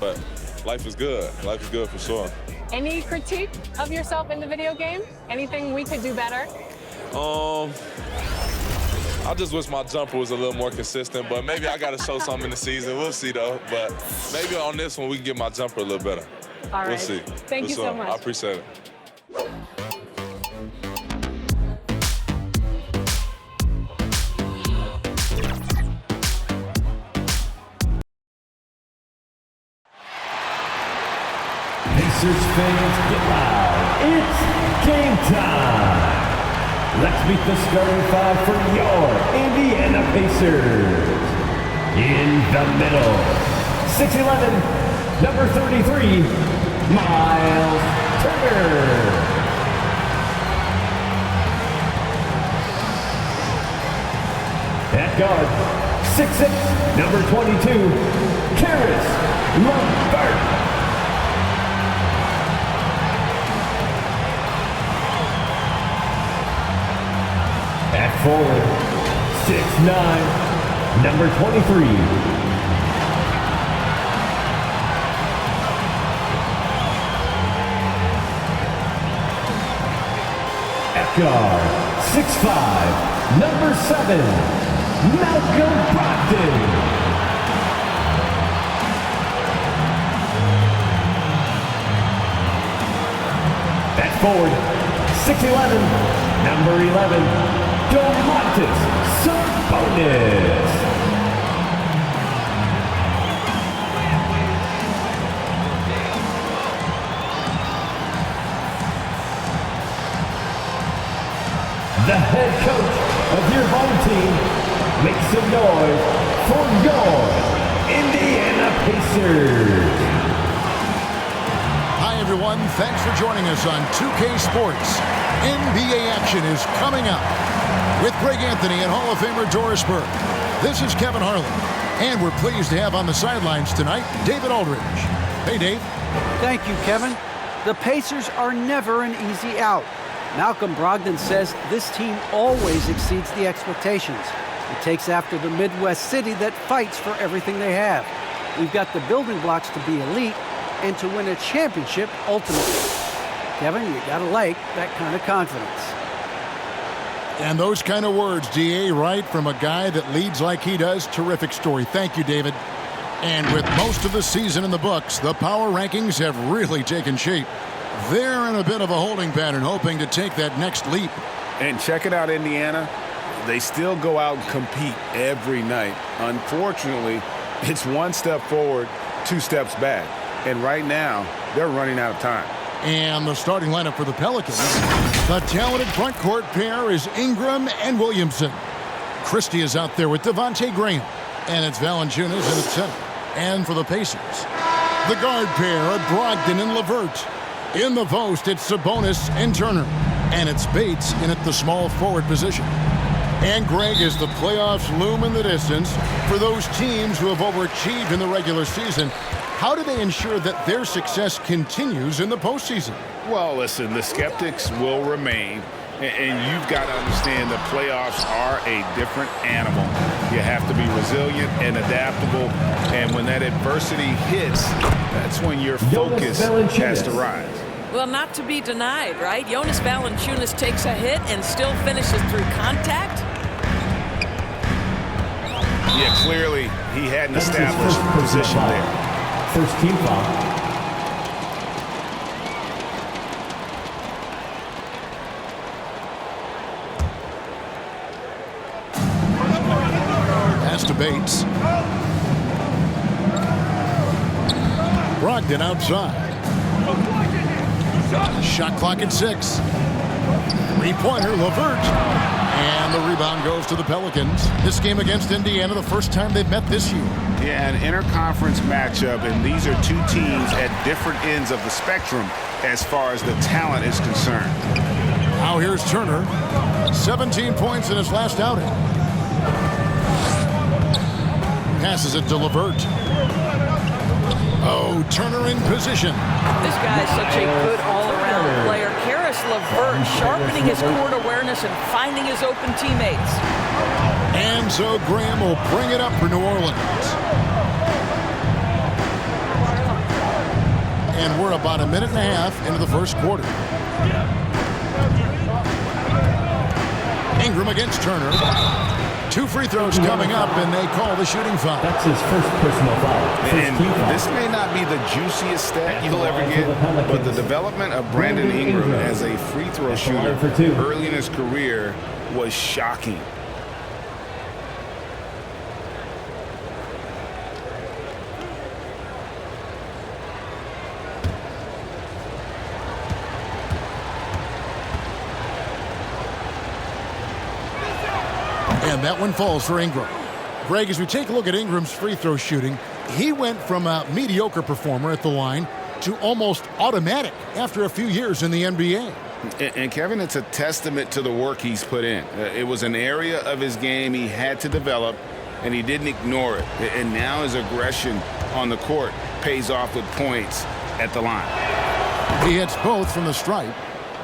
but life is good. Life is good for sure. Any critique of yourself in the video game? Anything we could do better? I just wish my jumper was a little more consistent, but maybe I got to show something in the season. We'll see, though. But maybe on this one, we can get my jumper a little better. All right. We'll see. Thank you so much. I appreciate it. Pacers fans, get loud. It's game time. Let's meet the starting five for your Indiana Pacers. In the middle, 6'11", number 33, Miles Turner. At guard, 6'6", number 22, Karis LeVert. At forward, 6'9", number 23. At guard, 6'5", number 7, Malcolm Brogdon. At forward, 6'11", number 11, Domantas Sabonis. The head coach of your home team makes some noise for your Indiana Pacers. Hi everyone, thanks for joining us on 2K Sports. NBA action is coming up with Greg Anthony and Hall of Famer Doris Burke. This is Kevin Harlan, and we're pleased to have on the sidelines tonight David Aldridge. Hey, Dave. Thank you, Kevin. The Pacers are never an easy out. Malcolm Brogdon says this team always exceeds the expectations. It takes after the Midwest city that fights for everything they have. We've got the building blocks to be elite and to win a championship ultimately. Kevin, you gotta like that kind of confidence. And those kind of words, DA, right from a guy that leads like he does. Terrific story. Thank you, David. And with most of the season in the books, the power rankings have really taken shape. They're in a bit of a holding pattern, hoping to take that next leap. And check it out, Indiana. They still go out and compete every night. Unfortunately, it's one step forward, 2 steps back. And right now, they're running out of time. And the starting lineup for the Pelicans. The talented front court pair is Ingram and Williamson. Christie is out there with Devontae Graham. And it's Valanciunas in the center. And for the Pacers, the guard pair are Brogdon and LeVert. In the post, it's Sabonis and Turner. And it's Bates in at the small forward position. And Greg, as the playoffs loom in the distance, for those teams who have overachieved in the regular season, how do they ensure that their success continues in the postseason? Well, listen, the skeptics will remain, and you've got to understand the playoffs are a different animal. You have to be resilient and adaptable, and when that adversity hits, that's when your focus has to rise. Well, not to be denied, right? Jonas Valanciunas takes a hit and still finishes through contact. Yeah, clearly he hadn't established position there. First team foul. Pass to Bates. Brogdon outside. Shot clock at 6. Three-pointer, LeVert. And the rebound goes to the Pelicans. This game against Indiana, the first time they've met this year. Yeah, an interconference matchup, and these are two teams at different ends of the spectrum as far as the talent is concerned. Now here's Turner. 17 points in his last outing. Passes it to LeVert. Oh, Turner in position. This guy is such a good all-around player. Karis LeVert sharpening his court awareness and finding his open teammates. And so Graham will bring it up for New Orleans. And we're about a minute and a half into the first quarter. Ingram against Turner. 2 free throws coming up, and they call the shooting foul. That's his first personal foul. And this may not be the juiciest stat you'll ever get, but the development of Brandon Ingram as a free throw shooter early in his career was shocking. And that one falls for Ingram. Greg, as we take a look at Ingram's free throw shooting, he went from a mediocre performer at the line to almost automatic after a few years in the NBA. And Kevin, it's a testament to the work he's put in. It was an area of his game he had to develop, and he didn't ignore it. And now his aggression on the court pays off with points at the line. He hits both from the stripe.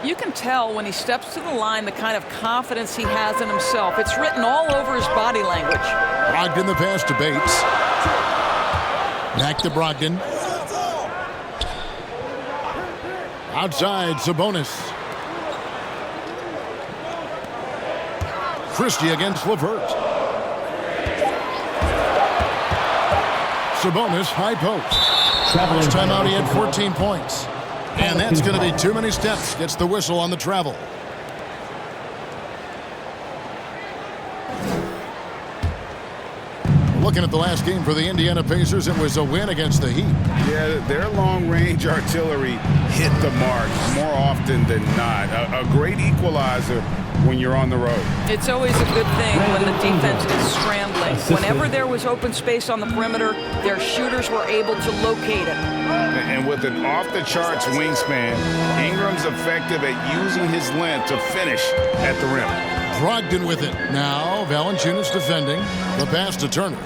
You can tell when he steps to the line the kind of confidence he has in himself. It's written all over his body language. Brogdon the pass to Bates. Back to Brogdon. Outside, Sabonis. Christie against LeVert. Sabonis, high post. Last time out, he had 14 points. And that's going to be too many steps. Gets the whistle on the travel. Looking at the last game for the Indiana Pacers, it was a win against the Heat. Yeah, their long-range artillery hit the mark more often than not. A great equalizer when you're on the road. It's always a good thing when the defense is scrambling. Whenever there was open space on the perimeter, their shooters were able to locate it. And with an off-the-charts wingspan, Ingram's effective at using his length to finish at the rim. Brogdon with it. Now Valanciunas defending. The pass to Turner.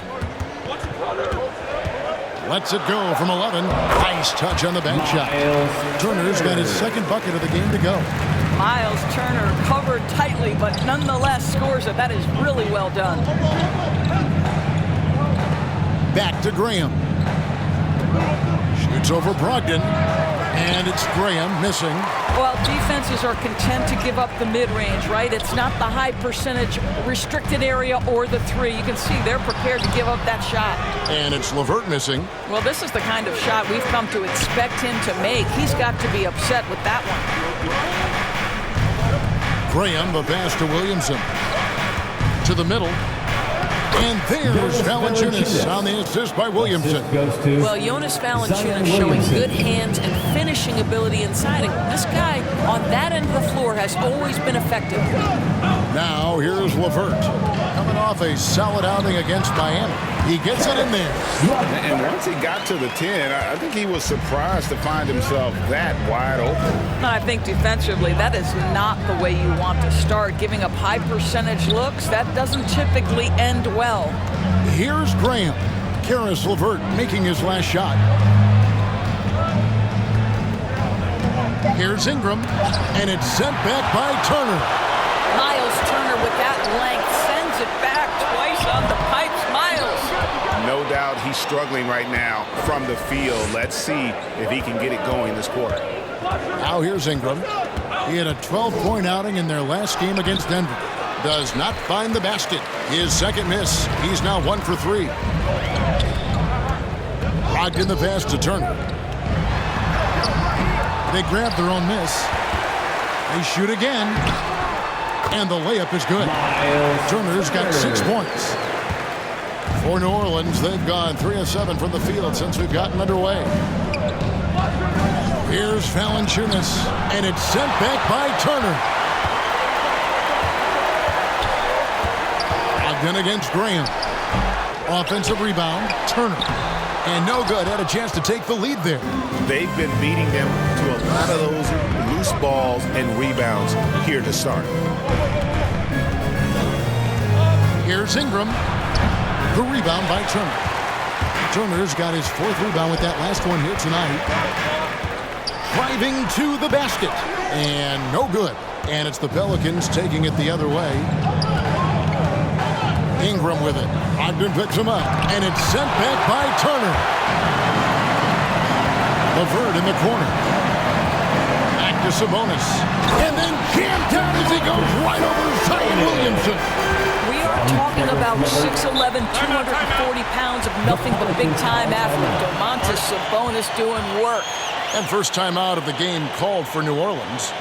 Lets it go from 11. Nice touch on the bank shot. Turner's got his second bucket of the game to go. Miles Turner covered tightly, but nonetheless scores it. That is really well done. Back to Graham. Shoots over Brogdon. And it's Graham missing. Well, defenses are content to give up the mid-range, right? It's not the high percentage restricted area or the three. You can see they're prepared to give up that shot. And it's LeVert missing. Well, this is the kind of shot we've come to expect him to make. He's got to be upset with that one. Graham, the pass to Williamson. To the middle. And there's Valanciunas on the assist by Williamson. Well, Jonas Valanciunas showing good hands and finishing ability inside. And this guy on that end of the floor has always been effective. Now here's LeVert. Coming off a solid outing against Miami. He gets it in there. And once he got to the 10, I think he was surprised to find himself that wide open. I think defensively, that is not the way you want to start. Giving up high percentage looks, that doesn't typically end well. Here's Graham. Karis LeVert making his last shot. Here's Ingram. And it's sent back by Turner. Miles Turner with that length sends it back twice on the pipes. Miles. No doubt he's struggling right now from the field. Let's see if he can get it going this quarter. Now here's Ingram. He had a 12-point outing in their last game against Denver. Does not find the basket. His second miss. He's now 1 for 3. Brogdon the pass to Turner. They grab their own miss. They shoot again. And the layup is good. Turner's got 6 points. For New Orleans, they've gone 3 of 7 from the field since we've gotten underway. Here's Valanciunas, and it's sent back by Turner. Brogdon against Graham. Offensive rebound, Turner. And no good, had a chance to take the lead there. They've been beating them to a lot of those loose balls and rebounds here to start. Here's Ingram. The rebound by Turner. Turner's got his 4th rebound with that last one here tonight. Driving to the basket. And no good. And it's the Pelicans taking it the other way. Ingram with it. Brogdon picks him up. And it's sent back by Turner. LeVert in the corner. Back to Sabonis. And then jammed down as he goes right over Zion Williamson. We are talking about 6'11", 240 pounds of nothing but big-time athlete. Domantas Sabonis doing work. And first time out of the game called for New Orleans.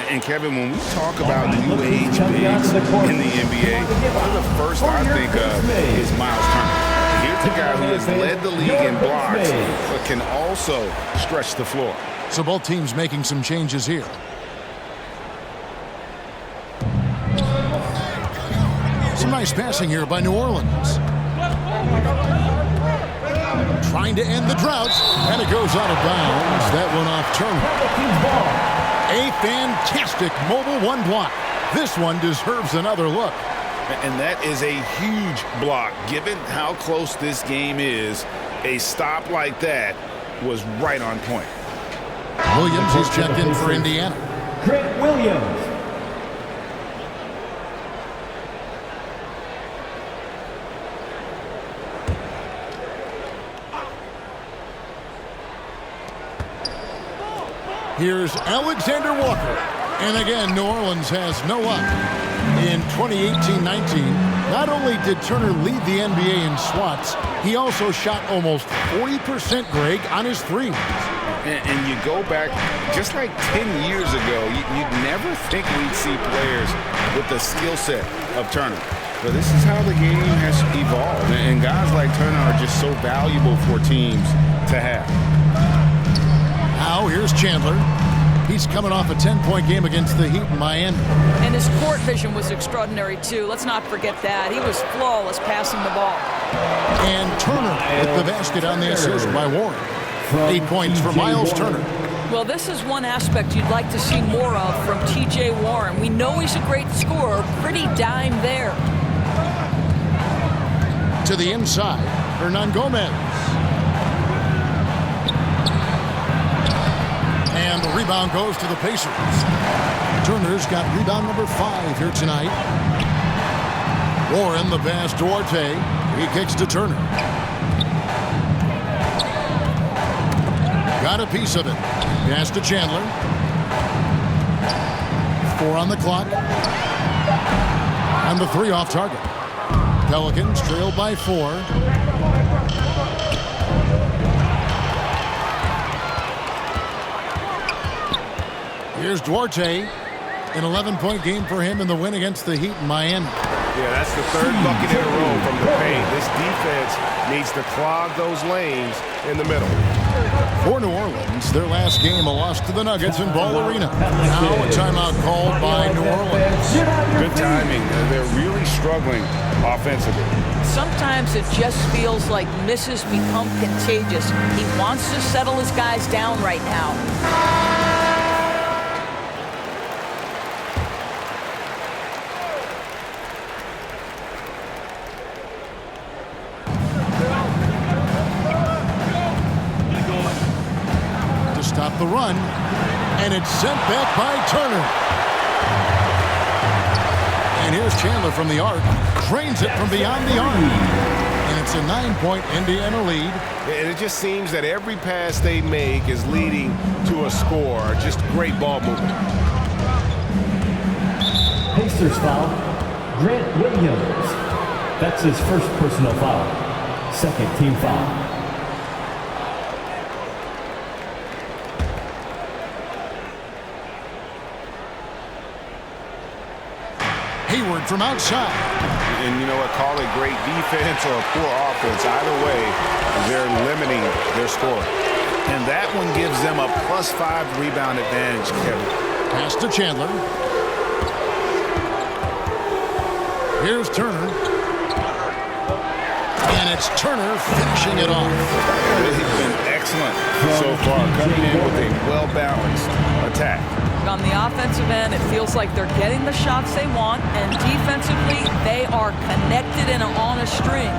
And Kevin, when we talk about new age bigs in the NBA, one of the first I think of is Miles Turner. Here's a guy who has led the league in blocks, but can also stretch the floor. So both teams making some changes here. Some nice passing here by New Orleans. Trying to end the drought, and it goes out of bounds. That one off Turner. A fantastic mobile one block. This one deserves another look. And that is a huge block. Given how close this game is, a stop like that was right on point. Williams is checked in for Indiana. Grant Williams. Here's Alexander Walker. And again, New Orleans has no luck. In 2018-19, not only did Turner lead the NBA in swats, he also shot almost 40%, Greg, on his threes. And you go back just like 10 years ago, you'd never think we'd see players with the skill set of Turner. But this is how the game has evolved. And guys like Turner are just so valuable for teams to have. Now here's Chandler. He's coming off a 10-point game against the Heat in Miami. And his court vision was extraordinary, too. Let's not forget that. He was flawless passing the ball. And Turner with the basket on the assist by Warren. 8 points for Miles Turner. Well, this is one aspect you'd like to see more of from T.J. Warren. We know he's a great scorer. Pretty dime there. To the inside, Hernan Gomez. And the rebound goes to the Pacers. Turner's got rebound number 5 here tonight. Warren, the pass, Duarte. He kicks to Turner. Got a piece of it. Pass to Chandler. 4 on the clock. And the 3 off target. Pelicans trail by 4. Here's Duarte. An 11-point game for him in the win against the Heat in Miami. Yeah, that's the 3rd bucket in a row from the paint. This defense needs to clog those lanes in the middle. For New Orleans, their last game, a loss to the Nuggets in Ball Arena. Now a timeout called by New Orleans. Good timing. They're really struggling offensively. Sometimes it just feels like misses become contagious. He wants to settle his guys down right now. Stop the run, and it's sent back by Turner. And here's Chandler from the arc. Drains it from beyond the arc. And it's a 9-point Indiana lead. And it just seems that every pass they make is leading to a score. Just great ball movement. Pacers foul. Grant Williams. That's his first personal foul. Second team foul. Hayward from outside. And you know what? Call it great defense or poor offense. Either way, they're limiting their score. And that one gives them a +5 rebound advantage, Kevin. Pass to Chandler. Here's Turner. And it's Turner finishing it off. He's been excellent so far, coming in with a well-balanced attack. On the offensive end, it feels like they're getting the shots they want, and defensively, they are connected and on a string.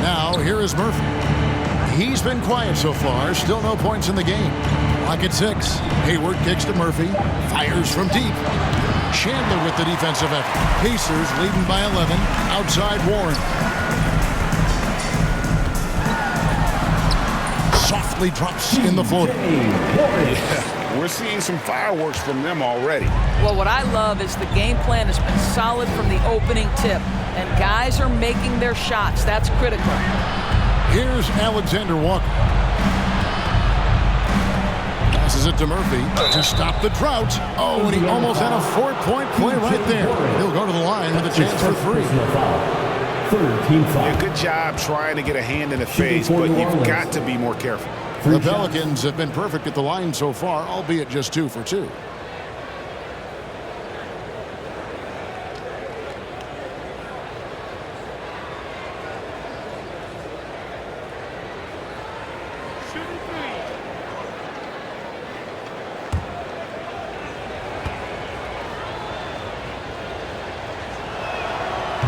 Now, here is Murphy. He's been quiet so far. Still no points in the game. Clock at 6. Hayward kicks to Murphy. Fires from deep. Chandler with the defensive effort. Pacers leading by 11. Outside Warren. Soft immediately drops in the floater. Yeah, we're seeing some fireworks from them already. Well, what I love is the game plan has been solid from the opening tip, and guys are making their shots. That's critical. Here's Alexander Walker. Passes it to Murphy to stop the drought. Oh, and he almost had a 4-point play right there. He'll go to the line with a chance for 3. Yeah, good job trying to get a hand in the face, but you've got to be more careful. The Pelicans have been perfect at the line so far, albeit just 2 for 2.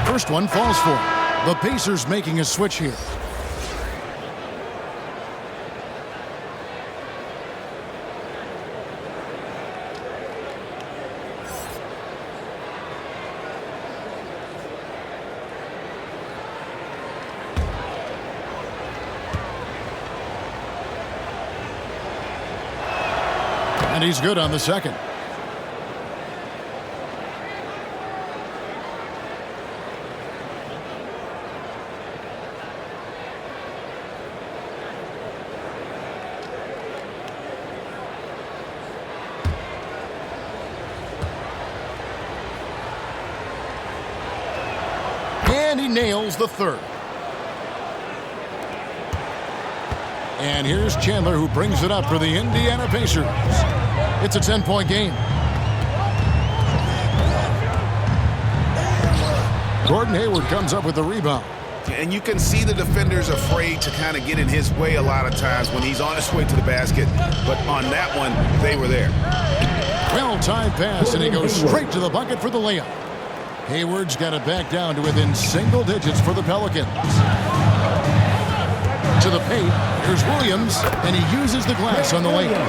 First one falls for him. The Pacers making a switch here. And he's good on the second. And he nails the third. And here's Chandler, who brings it up for the Indiana Pacers. It's a 10-point game. Gordon Hayward comes up with the rebound. And you can see the defenders afraid to kind of get in his way a lot of times when he's on his way to the basket. But on that one, they were there. Well-timed pass, and he goes straight to the bucket for the layup. Hayward's got it back down to within single digits for the Pelicans. To the paint, here's Williams, and he uses the glass on the layup.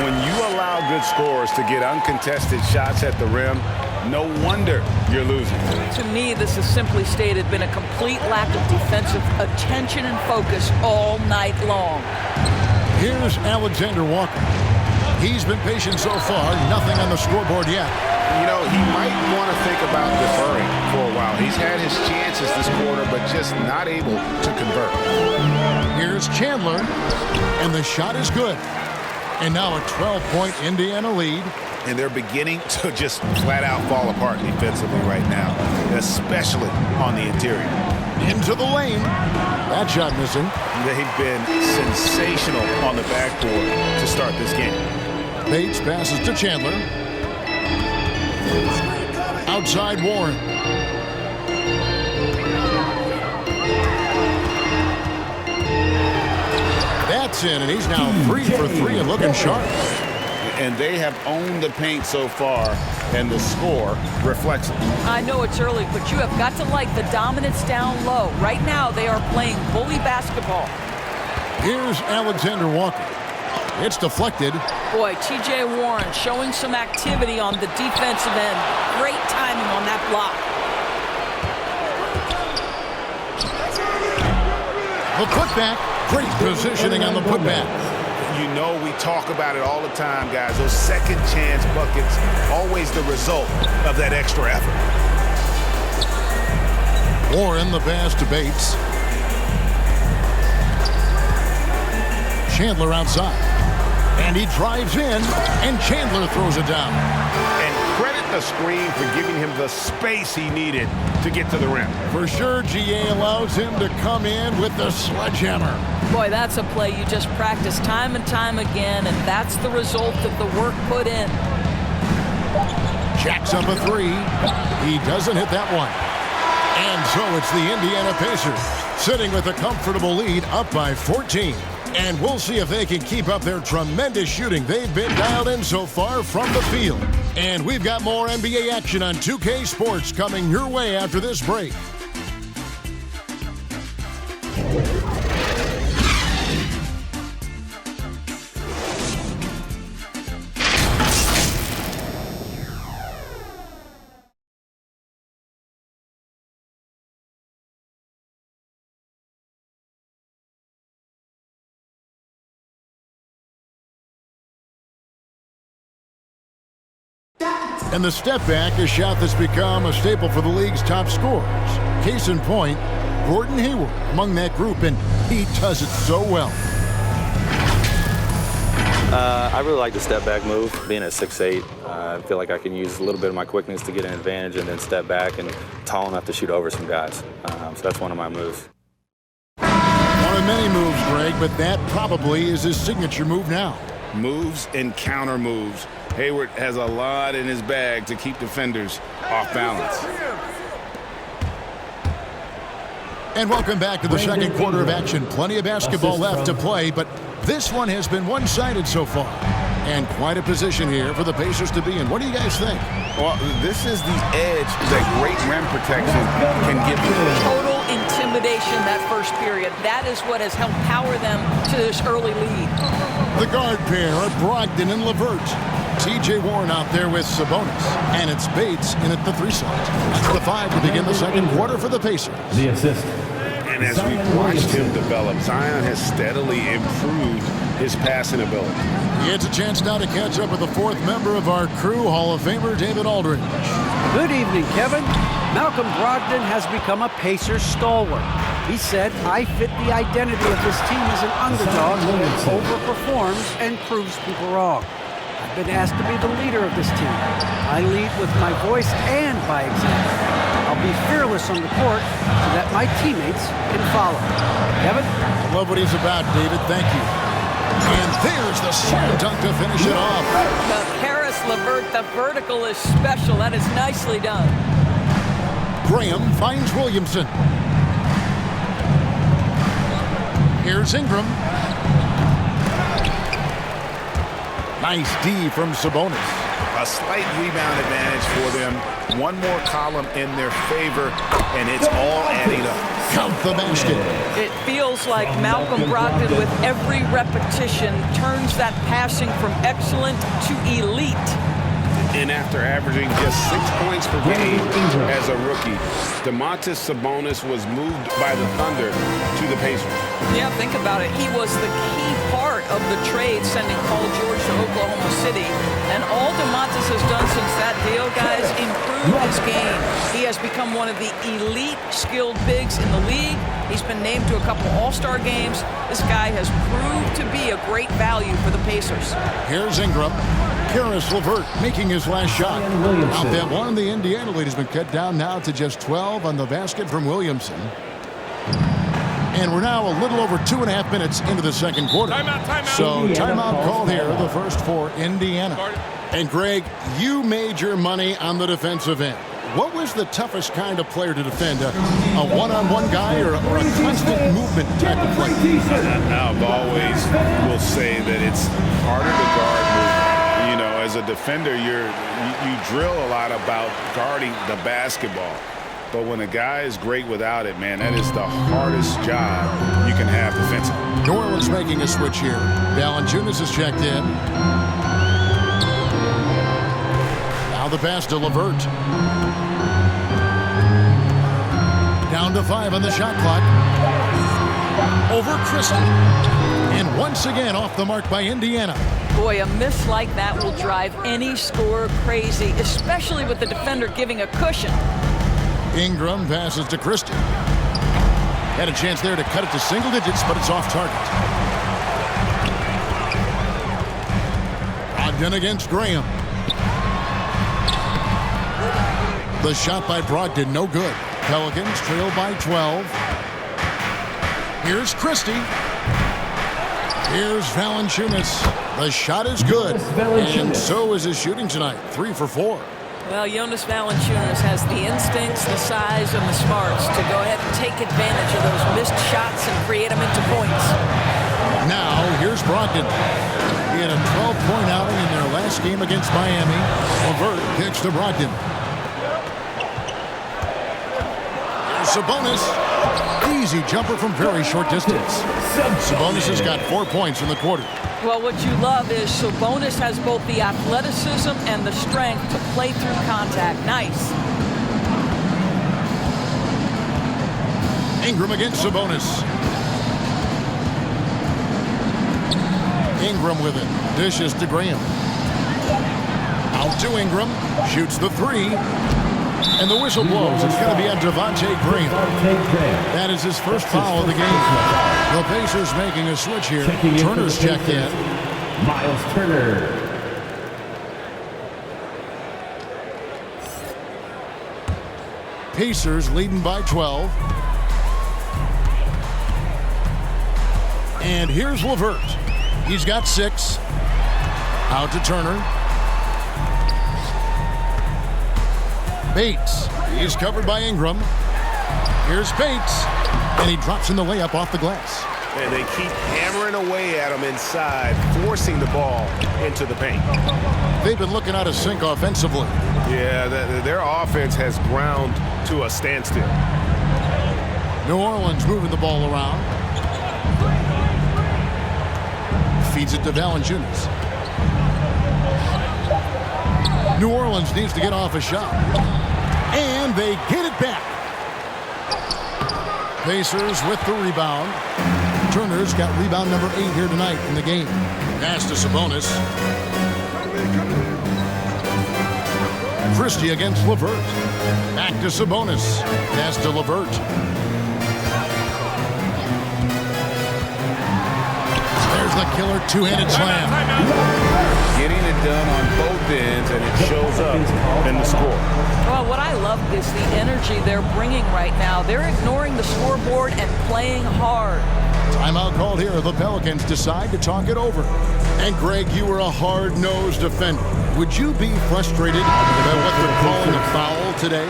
When you allow good scorers to get uncontested shots at the rim, no wonder you're losing. To me, this has simply stated been a complete lack of defensive attention and focus all night long. Here's Alexander Walker. He's been patient so far, nothing on the scoreboard yet. You know, he might want to think about deferring for a while. He's had his chances this quarter, but just not able to convert. Here's Chandler, and the shot is good. And now a 12-point Indiana lead. And they're beginning to just flat out fall apart defensively right now, especially on the interior. Into the lane. That shot missing. They've been sensational on the backboard to start this game. Bates passes to Chandler. Outside Warren. That's in, and he's now 3 for 3 and looking sharp. And they have owned the paint so far, and the score reflects it. I know it's early, but you have got to like the dominance down low. Right now, they are playing bully basketball. Here's Alexander Walker. It's deflected. Boy, T.J. Warren showing some activity on the defensive end. Great timing on that block. The putback. Great positioning on the putback. You know we talk about it all the time, guys. Those second chance buckets, always the result of that extra effort. Warren the pass to Bates. Chandler outside. And he drives in, and Chandler throws it down. And credit the screen for giving him the space he needed to get to the rim. For sure, GA allows him to come in with the sledgehammer. Boy, that's a play you just practice time and time again, and that's the result of the work put in. Jacks up a 3. He doesn't hit that one. And so it's the Indiana Pacers sitting with a comfortable lead up by 14. And we'll see if they can keep up their tremendous shooting they've been dialed in so far from the field. And we've got more NBA action on 2K Sports coming your way after this break. And the step back, a shot that's become a staple for the league's top scorers. Case in point, Gordon Hayward among that group, and he does it so well. I really like the step back move. Being at 6'8", I feel like I can use a little bit of my quickness to get an advantage and then step back, and tall enough to shoot over some guys. So that's one of my moves. One of many moves, Greg, but that probably is his signature move now. Moves and counter moves. Hayward has a lot in his bag to keep defenders off balance. And welcome back to the second quarter of action. Plenty of basketball left to play, but this one has been one-sided so far. And quite a position here for the Pacers to be in. What do you guys think? Well, this is the edge that great rim protection can give you. Total intimidation that first period. That is what has helped power them to this early lead. The guard pair are Brogdon and LeVert. T.J. Warren out there with Sabonis. And it's Bates in at the 3 slot. The 5 to begin the second quarter for the Pacers. The assist. And as we've watched him develop, Zion has steadily improved his passing ability. He gets a chance now to catch up with the 4th member of our crew, Hall of Famer David Aldridge. Good evening, Kevin. Malcolm Brogdon has become a Pacers stalwart. He said, I fit the identity of this team as an underdog that overperforms and proves people wrong. I've been asked to be the leader of this team. I lead with my voice and by example. I'll be fearless on the court so that my teammates can follow. Kevin? I love what he's about, David. Thank you. And there's the slam dunk to finish it off. The Karis LeVert, the vertical is special. That is nicely done. Graham finds Williamson. Here's Ingram. Nice D from Sabonis. A slight rebound advantage for them. One more column in their favor, and it's all adding up. Count the basket. It feels like Malcolm Brogdon, with every repetition, turns that passing from excellent to elite. And after averaging just 6 points per game as a rookie, Domantas Sabonis was moved by the Thunder to the Pacers. Yeah, think about it. He was the key part of the trade sending Paul George to Oklahoma City. And all Domantas has done since that deal, guys, improved his game. He has become one of the elite skilled bigs in the league. He's been named to a couple All-Star games. This guy has proved to be a great value for the Pacers. Here's Ingram. Karis LeVert making his last shot. Out that one, the Indiana lead has been cut down now to just 12 on the basket from Williamson. And we're now a little over 2.5 minutes into the second quarter. Timeout. So timeout called here, the first for Indiana. And Greg, you made your money on the defensive end. What was the toughest kind of player to defend? A one-on-one guy or a constant movement type of player? I've always will say that it's harder to guard movement. You know, as a defender, you drill a lot about guarding the basketball. But when a guy is great without it, man, that is the hardest job you can have defensively. New Orleans making a switch here. Valanciunas is checked in. Now the pass to LeVert. Down to 5 on the shot clock. Over Christie. And once again off the mark by Indiana. Boy, a miss like that will drive any scorer crazy, especially with the defender giving a cushion. Ingram passes to Christie. Had a chance there to cut it to single digits, but it's off target. Brogdon against Graham. The shot by Brogdon, no good. Pelicans trail by 12. Here's Christie. Here's Valanciunas. The shot is good, and so is his shooting tonight. 3 for 4. Well, Jonas Valanciunas has the instincts, the size, and the smarts to go ahead and take advantage of those missed shots and create them into points. Now, here's Brogdon. He had a 12-point outing in their last game against Miami. LeVert kicks to Brogdon. Here's Sabonis. Easy jumper from very short distance. Sabonis has got 4 points in the quarter. Well, what you love is Sabonis has both the athleticism and the strength to play through contact. Nice. Ingram against Sabonis. Ingram with it. Dishes to Graham. Out To Ingram. Shoots the three. And the whistle blows. It's going to be on Devontae Graham. That is his first foul of the game. The Pacers making a switch here. Turner's checked in. Miles Turner. Pacers leading by 12. And here's LeVert. He's got 6. Out to Turner. Bates. He's covered by Ingram. Here's Bates. And he drops in the layup off the glass. And they keep hammering away at him inside, forcing the ball into the paint. They've been looking out of sync offensively. Yeah, their offense has ground to a standstill. New Orleans moving the ball around. Feeds it to Valanciunas. New Orleans needs to get off a shot. And they get it back. Pacers with the rebound. Turner's got rebound number 8 here tonight in the game. Pass to Sabonis. Christie against LeVert. Back to Sabonis. Pass to LeVert. There's the killer two-handed slam. Getting it done on both ends, and it shows up in the score. Well, what I love is the energy they're bringing right now. They're ignoring the scoreboard and playing hard. Timeout called here. The Pelicans decide to talk it over. And Greg, you were a hard-nosed defender. Would you be frustrated by what they're calling a foul today?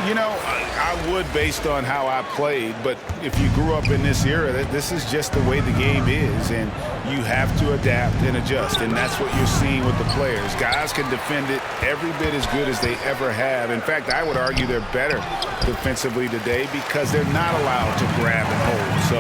You know, I would based on how I played, but if you grew up in this era, this is just the way the game is, and you have to adapt and adjust, and that's what you're seeing with the players. Guys can defend it every bit as good as they ever have. In fact, I would argue they're better defensively today because they're not allowed to grab and hold. So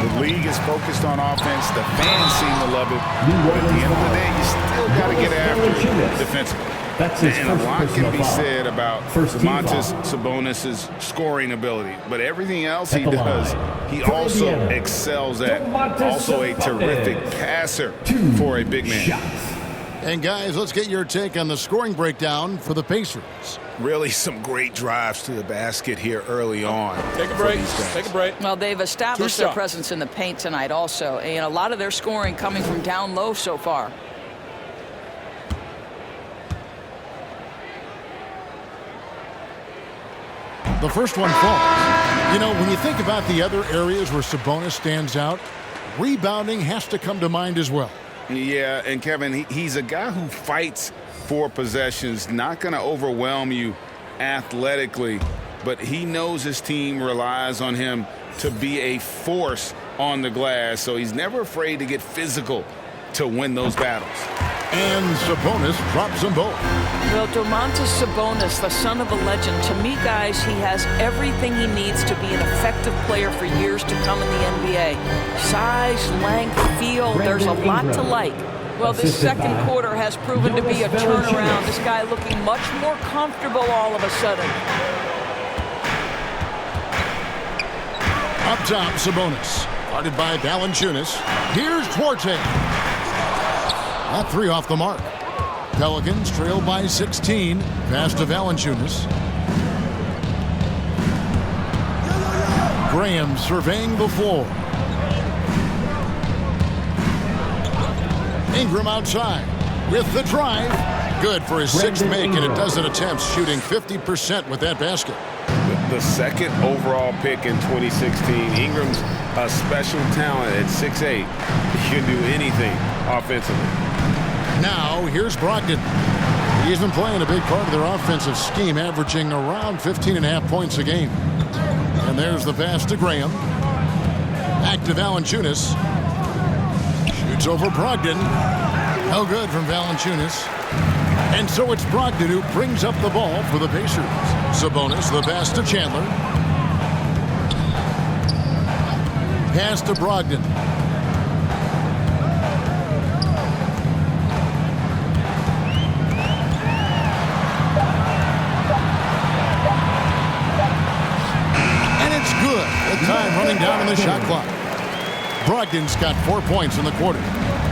the league is focused on offense. The fans seem to love it, but at the end of the day, you still got to get after it defensively. And a lot can be said about Domantas Sabonis' scoring ability, but everything else he does, he also excels at. Also a terrific passer for a big man. And guys, let's get your take on the scoring breakdown for the Pacers. Really some great drives to the basket here early on. Take a break. Take a break. Well, they've established their presence in the paint tonight also, and a lot of their scoring coming from down low so far. The first one falls. You know, when you think about the other areas where Sabonis stands out, rebounding has to come to mind as well. Yeah, and Kevin, he's a guy who fights for possessions, not going to overwhelm you athletically, but he knows his team relies on him to be a force on the glass, so he's never afraid to get physical to win those battles. And Sabonis drops them both. Well, Domantas Sabonis, the son of a legend, to me, guys, he has everything he needs to be an effective player for years to come in the NBA. Size, length, feel, there's a lot to like. Well, this second quarter has proven to be a turnaround. This guy looking much more comfortable all of a sudden. Up top, Sabonis. Guarded by Valanciunas. Here's Duarte. That three off the mark. Pelicans trail by 16. Pass to Valanciunas. Graham surveying the floor. Ingram outside with the drive. Good for his sixth make, and a dozen attempts, shooting 50% with that basket. The second overall pick in 2016. Ingram's a special talent at 6'8". He can do anything offensively. Now, here's Brogdon. He's been playing a big part of their offensive scheme, averaging around 15.5 points a game. And there's the pass to Graham. Back to Valanciunas. Shoots over Brogdon. No good from Valanciunas. And so it's Brogdon who brings up the ball for the Pacers. Sabonis, the pass to Chandler. Pass to Brogdon. Good. The time running down on the shot clock. Brogdon's got 4 points in the quarter.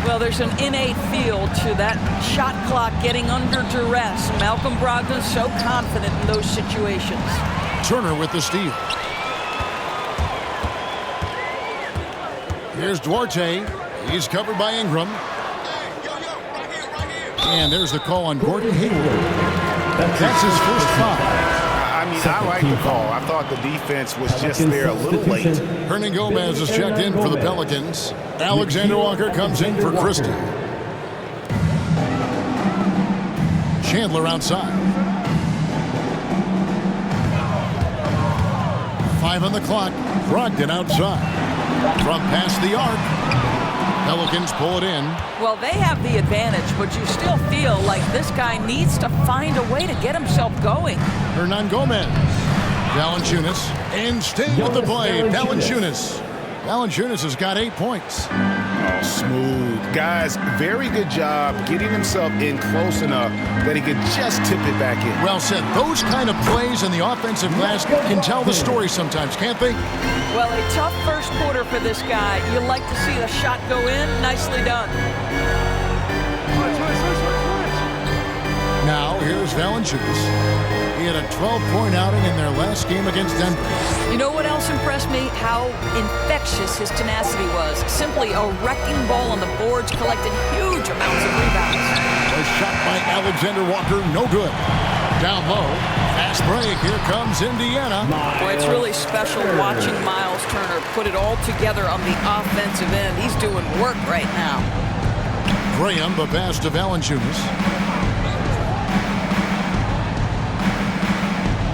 Well, there's an innate feel to that shot clock getting under duress. Malcolm Brogdon's so confident in those situations. Turner with the steal. Here's Duarte. He's covered by Ingram. And there's the call on Gordon Hayward. That's his first foul. I mean, I like the call. I thought the defense was just there a little late. Hernan Gomez is checked in for the Pelicans. Alexander Walker comes in for Christie. Chandler outside. 5 on the clock. Brogdon outside. From past the arc. Pelicans pull it in. Well, they have the advantage, but you still feel like this guy needs to find a way to get himself going. Hernan Gomez. Valanciunas. And staying with the play. Valanciunas. Valanciunas has got 8 points. Oh, smooth. Guys, very good job getting himself in close enough that he could just tip it back in. Well said. Those kind of plays in the offensive glass can tell the story sometimes, can't they? Well, a tough first quarter for this guy. You like to see the shot go in. Nicely done. Now, here's Valanciunas. He had a 12-point outing in their last game against Denver. You know what else impressed me? How infectious his tenacity was. Simply a wrecking ball on the boards, collecting huge amounts of rebounds. A shot by Alexander Walker, no good. Down low, fast break. Here comes Indiana. Boy, it's really special watching Miles Turner put it all together on the offensive end. He's doing work right now. Graham, the pass to Valanciunas.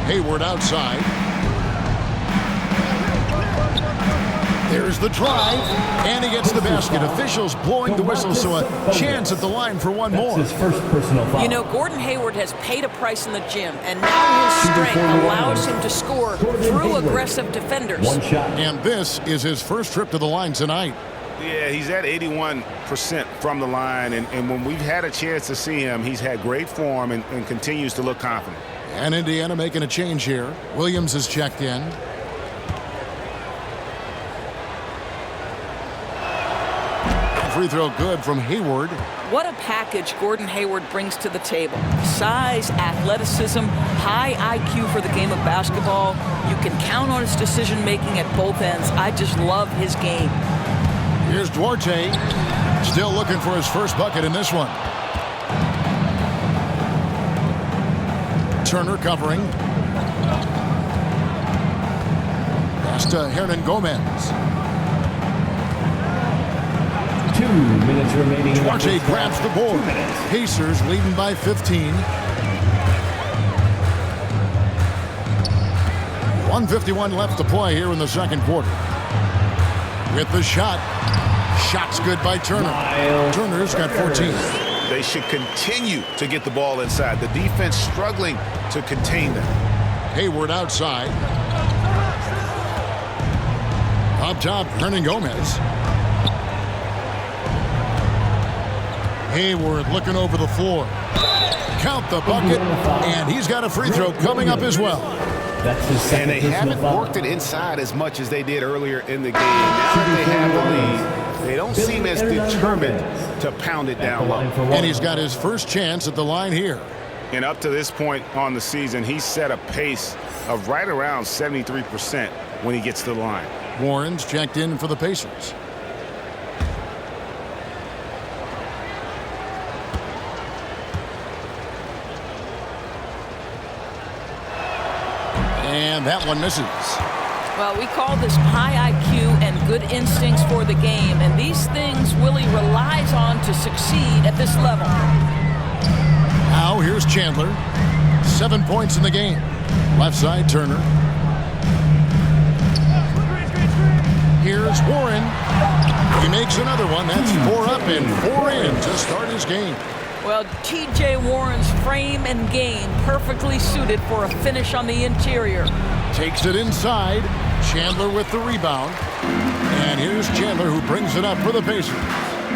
Hayward outside. There's the drive, and he gets the basket. Officials blowing the whistle, so a chance at the line for one more. That's his first personal foul. You know, Gordon Hayward has paid a price in the gym, and now his strength allows him to score through aggressive defenders. One shot. And this is his first trip to the line tonight. Yeah, he's at 81% from the line, and when we've had a chance to see him, he's had great form and continues to look confident. And Indiana making a change here. Williams is checked in. Free throw good from Hayward. What a package Gordon Hayward brings to the table. Size, athleticism, high IQ for the game of basketball. You can count on his decision-making at both ends. I just love his game. Here's Duarte. Still looking for his first bucket in this one. Turner covering. Pass to Hernan Gomez. 2 minutes remaining. Duarte grabs the board. Pacers leading by 15. 1:51 left to play here in the second quarter. With the shot. Shot's good by Turner. Turner's got 14. They should continue to get the ball inside. The defense struggling to contain them. Hayward outside. Up top, Hernan Gomez. Hayward looking over the floor. Count the bucket, and he's got a free throw coming up as well. That's his second. And they haven't worked it inside as much as they did earlier in the game. Now that they have the lead, they don't seem as determined to pound it down low. And he's got his first chance at the line here. And up to this point on the season, he's set a pace of right around 73% when he gets to the line. Warren's checked in for the Pacers. And that one misses. Well, we call this high IQ and good instincts for the game, and these things Willie relies on to succeed at this level. Now here's Chandler. 7 points in the game. Left side, Turner. Here's Warren. He makes another one. That's 4 up and 4 in to start his game. Well, T.J. Warren's frame and game perfectly suited for a finish on the interior. Takes it inside. Chandler with the rebound. And here's Chandler who brings it up for the Pacers.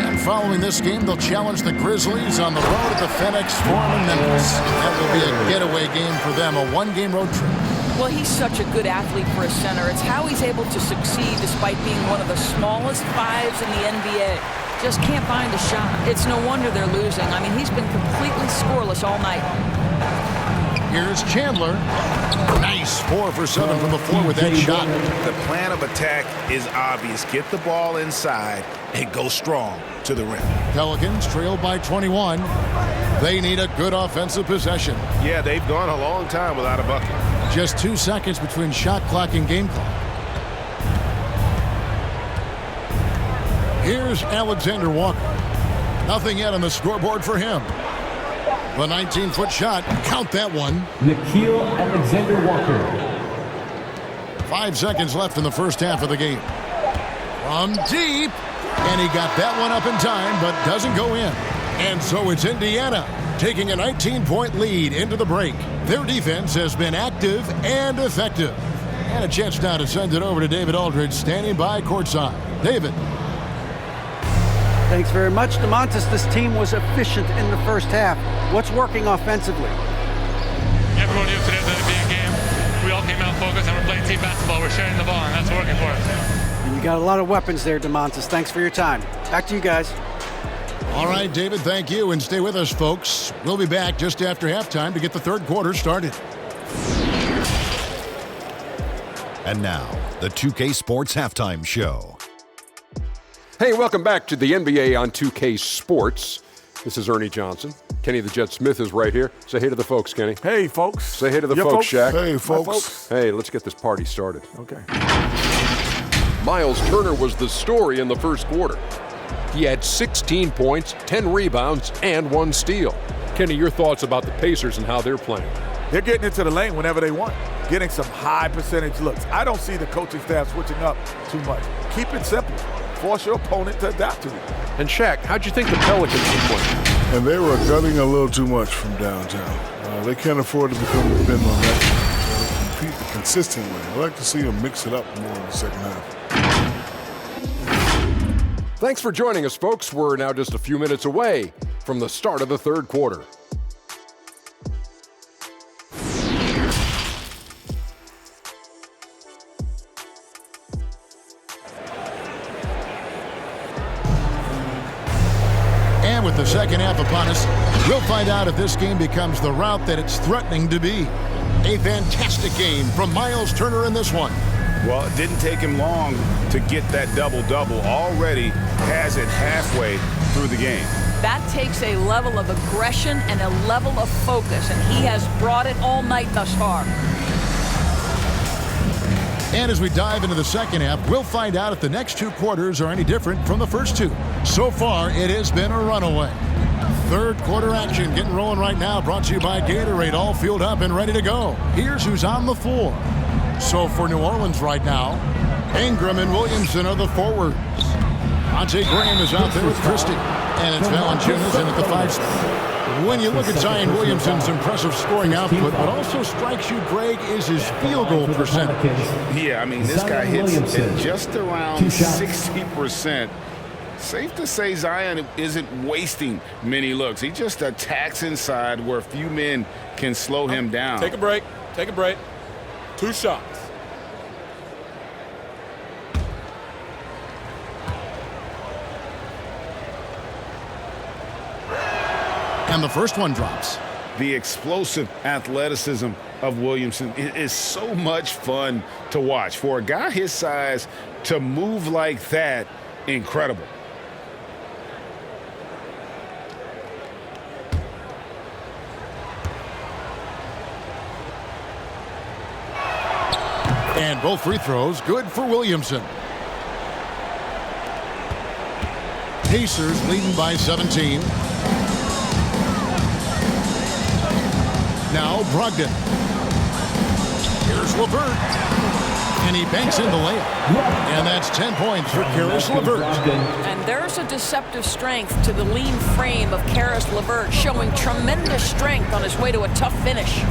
And following this game, they'll challenge the Grizzlies on the road at the FedEx Forum in Memphis. That will be a getaway game for them, a one-game road trip. Well, he's such a good athlete for a center. It's how he's able to succeed despite being one of the smallest fives in the NBA. just can't find a shot. It's no wonder they're losing. I mean, he's been completely scoreless all night. Here's Chandler. Nice 4 for 7 from the floor with that shot. The plan of attack is obvious. Get the ball inside and go strong to the rim. Pelicans trail by 21. They need a good offensive possession. Yeah, they've gone a long time without a bucket. Just 2 seconds between shot clock and game clock. Here's Alexander Walker. Nothing yet on the scoreboard for him. The 19-foot shot, count that one. Nikhil Alexander-Walker. 5 seconds left in the first half of the game. From deep, and he got that one up in time, but doesn't go in. And so it's Indiana taking a 19-point lead into the break. Their defense has been active and effective. And a chance now to send it over to David Aldridge, standing by courtside. David. Thanks very much, DeMontis. This team was efficient in the first half. What's working offensively? Everyone knew today's an NBA game. We all came out focused and we're playing team basketball. We're sharing the ball, and that's working for us. And you got a lot of weapons there, DeMontis. Thanks for your time. Back to you guys. All right, David, thank you. And stay with us, folks. We'll be back just after halftime to get the third quarter started. And now, the 2K Sports Halftime Show. Hey, welcome back to the NBA on 2K Sports. This is Ernie Johnson. Kenny the Jet Smith is right here. Say hey to the folks, Kenny. Hey, folks. Say hey to the folks, Shaq. Hey, folks. Hey, let's get this party started. Okay. Miles Turner was the story in the first quarter. He had 16 points, 10 rebounds, and 1 steal. Kenny, your thoughts about the Pacers and how they're playing? They're getting into the lane whenever they want, getting some high percentage looks. I don't see the coaching staff switching up too much. Keep it simple. Force your opponent to adapt to it. And Shaq, how'd you think the Pelicans were playing? And they were gutting a little too much from downtown. They can't afford to become dependent on that. They compete consistently. I like to see them mix it up more in the second half. Thanks for joining us, folks. We're now just a few minutes away from the start of the third quarter. And with the second half upon us, we'll find out if this game becomes the route that it's threatening to be. A fantastic game from Miles Turner in this one. Well, it didn't take him long to get that double-double. Already has it halfway through the game. That takes a level of aggression and a level of focus, and he has brought it all night thus far. And as we dive into the second half, we'll find out if the next 2 quarters are any different from the first 2. So far, it has been a runaway. Third quarter action getting rolling right now, brought to you by Gatorade, all fueled up and ready to go. Here's who's on the floor. So for New Orleans right now, Ingram and Williamson are the forwards. Monte Graham is out there with Christie. And it's Valanciunas in at the 5 spot. When you look at Zion Williamson's impressive scoring output, what also strikes you, Greg, is his field goal percentage. Yeah, I mean, this guy hits at just around 60%. Safe to say Zion isn't wasting many looks. He just attacks inside where few men can slow him down. Take a break. Take a break. 2 shots. And the first one drops. The explosive athleticism of Williamson is so much fun to watch. For a guy his size to move like that, incredible. And both free throws good for Williamson. Pacers leading by 17. Now Brogdon. Here's LeVert. And he banks in the layup. And that's 10 points for Caris LeVert. And there's a deceptive strength to the lean frame of Caris LeVert, showing tremendous strength on his way to a tough finish.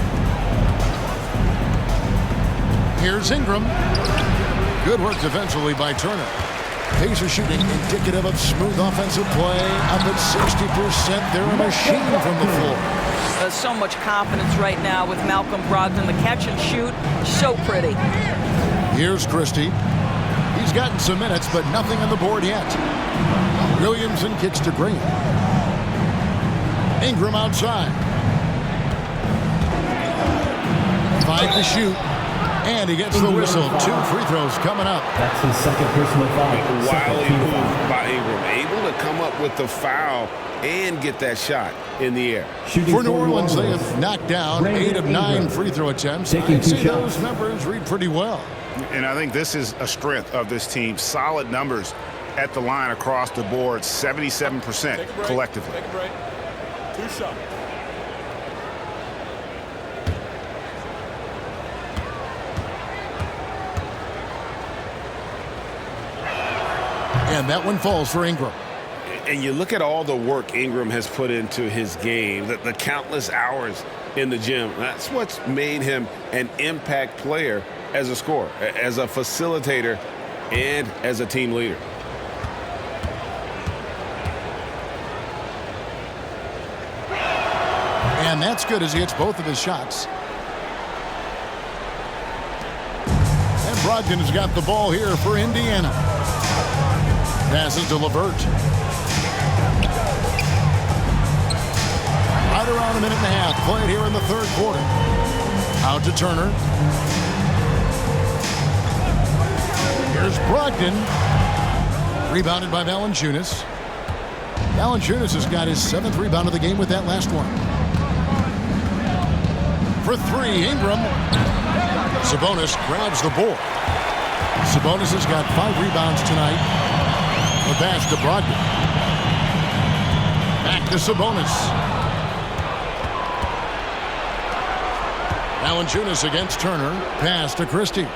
Here's Ingram. Good work defensively by Turner. Pacers shooting indicative of smooth offensive play. Up at 60%. They're a machine from the floor. There's so much confidence right now with Malcolm Brogdon. The catch and shoot, so pretty. Here's Christie. He's He's gotten some minutes, but nothing on the board yet. Williamson kicks to Green. Ingram outside. 5 to shoot. And he gets the whistle. 2 free throws coming up. That's his second personal foul. Wily move by Ingram. Able to come up with the foul and get that shot in the air. For New Orleans, they have knocked down 8 of 9 free throw attempts. I'd say those numbers read pretty well. And I think this is a strength of this team. Solid numbers at the line across the board. 77% collectively. Take a break. 2 shots. And that one falls for Ingram. And you look at all the work Ingram has put into his game, the countless hours in the gym. That's what's made him an impact player as a scorer, as a facilitator, and as a team leader. And that's good as he hits both of his shots. And Brogdon has got the ball here for Indiana. Passes to LeVert. Right around a minute and a half played here in the third quarter. Out to Turner. Here's Brogdon. Rebounded by Valanciunas. Valanciunas has got his 7th rebound of the game with that last one. For 3, Ingram. Sabonis grabs the board. Sabonis has got 5 rebounds tonight. The pass to Brogdon. Back to Sabonis. Valanciunas against Turner. Pass to Christie.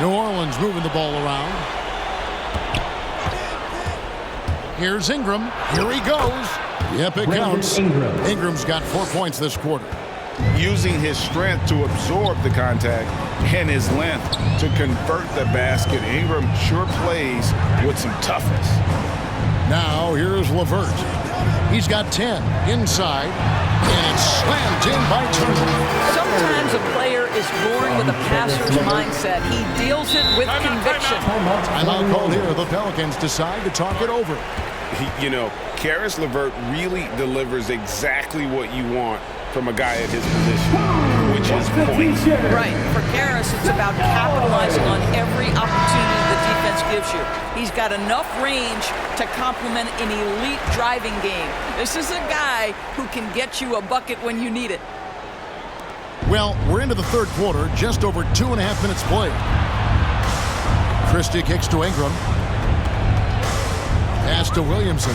New Orleans moving the ball around. Here's Ingram. Here he goes. Yep, it counts. Ingram's got 4 points this quarter. Using his strength to absorb the contact and his length to convert the basket. Ingram sure plays with some toughness. Now here's LeVert. He's got 10 inside, and it's slammed in by Turner. Sometimes a player is born with a passer's mindset. He deals it with conviction. Timeout called here. The Pelicans decide to talk it over. You know, Caris LeVert really delivers exactly what you want from a guy at his position, which is points. Right. For Caris, it's about capitalizing on every opportunity the defense gives you. He's got enough range to complement an elite driving game. This is a guy who can get you a bucket when you need it. Well, we're into the third quarter, just over 2.5 minutes played. Christie kicks to Ingram. Pass to Williamson.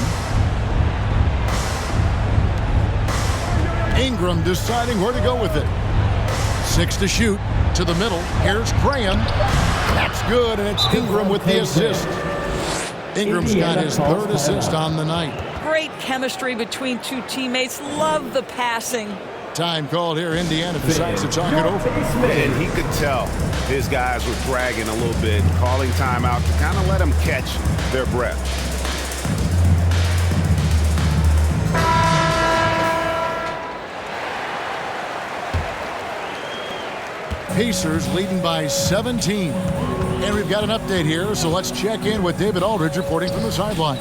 Ingram deciding where to go with it. 6 to shoot. To the middle. Here's Graham. That's good, and it's Ingram with the assist. Ingram's got his 3rd assist on the night. Great chemistry between 2 teammates. Love the passing. Time called here. Indiana decides to talk it over. And he could tell his guys were dragging a little bit, calling timeout to kind of let them catch their breath. Pacers leading by 17. And we've got an update here, so let's check in with David Aldridge reporting from the sideline.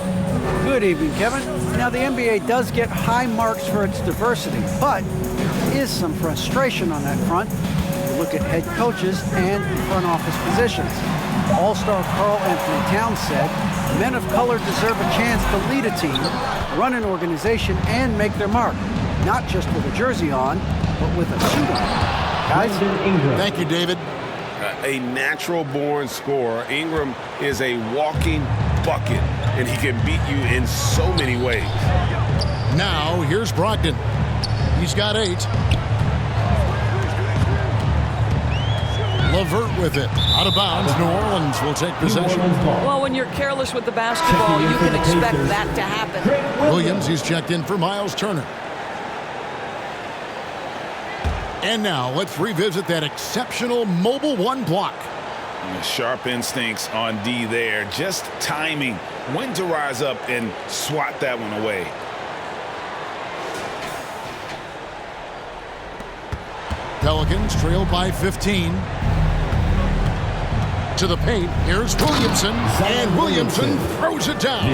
Good evening, Kevin. Now, the NBA does get high marks for its diversity, but there is some frustration on that front. You look at head coaches and front office positions. All-star Karl Anthony Towns said, men of color deserve a chance to lead a team, run an organization, and make their mark. Not just with a jersey on, but with a suit on. Guys, thank you, David. A natural-born scorer. Ingram is a walking bucket, and he can beat you in so many ways. Now, here's Brogdon. He's got 8. LeVert with it. Out of bounds. New Orleans will take possession. Well, when you're careless with the basketball, you can expect that to happen. Williams, he's checked in for Miles Turner. And now, let's revisit that exceptional mobile 1 block. Sharp instincts on D there. Just timing when to rise up and swat that one away. Pelicans trail by 15. To the paint. Here's Williamson. And Williamson throws it down.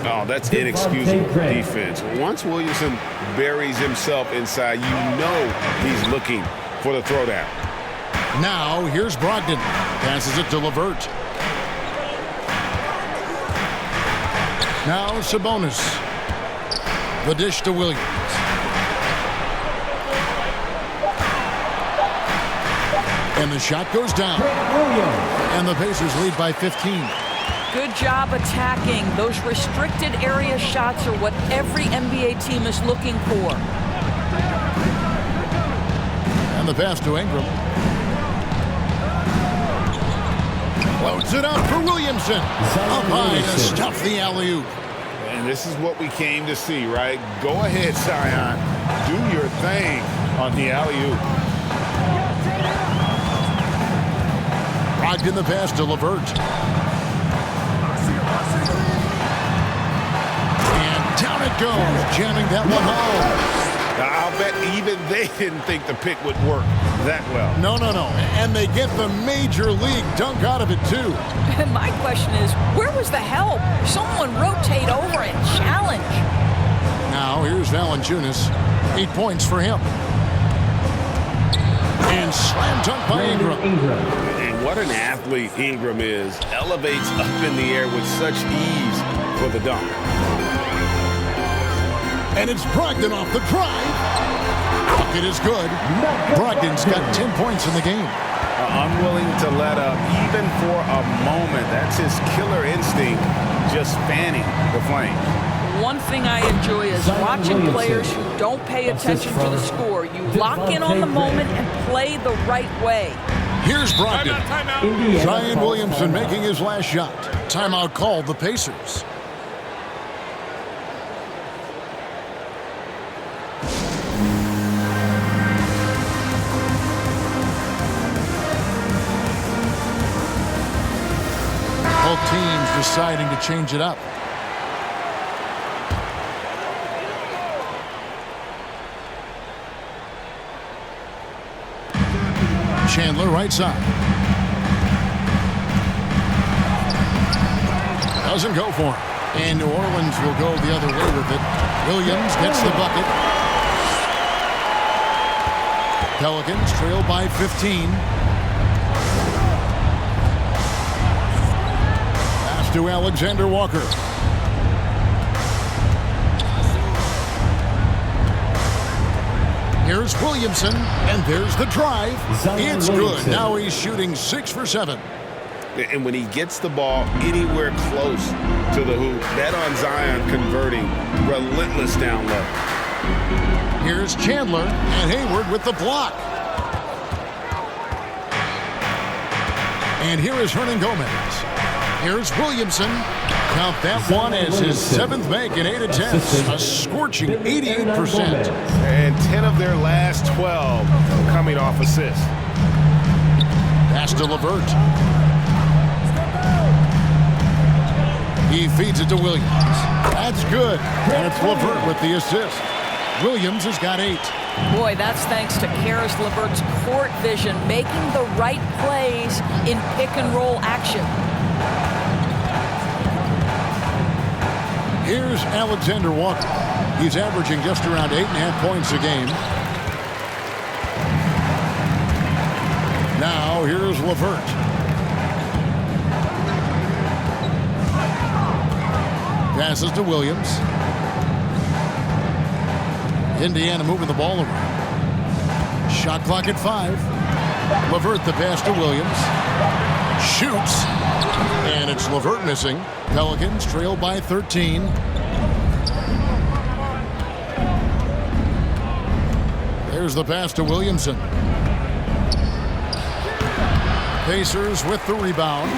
Oh, that's inexcusable defense. Once Williamson buries himself inside, you know he's looking for the throwdown. Now, here's Brogdon. Passes it to LeVert. Now, Sabonis. The dish to Williams. And the shot goes down. And the Pacers lead by 15. Good job attacking. Those restricted area shots are what every NBA team is looking for. And the pass to Ingram. Floats it up for Williamson. Up high to stuff the alley-oop. And this is what we came to see, right? Go ahead, Zion. Do your thing on the alley-oop. Brogdon the pass to LeVert. And down it goes, jamming that one home. I'll bet even they didn't think the pick would work that well. No. And they get the major league dunk out of it, too. My question is, where was the help? Someone rotate over and challenge. Now, here's Valanciunas. 8 points for him. And slam dunk by Ingram. And what an athlete Ingram is. Elevates up in the air with such ease for the dunk. And it's Brogdon off the drive. Bucket is good. Brogdon's got 10 points in the game. Unwilling to let up, even for a moment. That's his killer instinct, just fanning the flame. One thing I enjoy is watching players who don't pay attention to the score. You lock in on the moment and play the right way. Here's Brogdon. Zion Williamson making his last shot. Timeout called the Pacers. Both teams deciding to change it up. Chandler right side. Doesn't go for him. And New Orleans will go the other way with it. Williams gets the bucket. Pelicans trail by 15. Pass to Alexander Walker. Here's Williamson, and there's the drive. It's good. Now he's shooting 6 for 7. And when he gets the ball anywhere close to the hoop, bet on Zion converting, relentless down low. Here's Chandler, and Hayward with the block. And here is Hernan Gomez. Here's Williamson. Count that one as his 7th make in 8 attempts. A scorching 88%. And 10 of their last 12 coming off assists. Pass to LeVert. He feeds it to Williams. That's good. And it's LeVert with the assist. Williams has got 8. Boy, that's thanks to Karis LeVert's court vision, making the right plays in pick-and-roll action. Here's Alexander Walker. He's averaging just around 8.5 points a game. Now, here's LeVert. Passes to Williams. Indiana moving the ball around. Shot clock at 5. LeVert the pass to Williams. Shoots. And it's LeVert missing. Pelicans trail by 13. There's the pass to Williamson. Pacers with the rebound.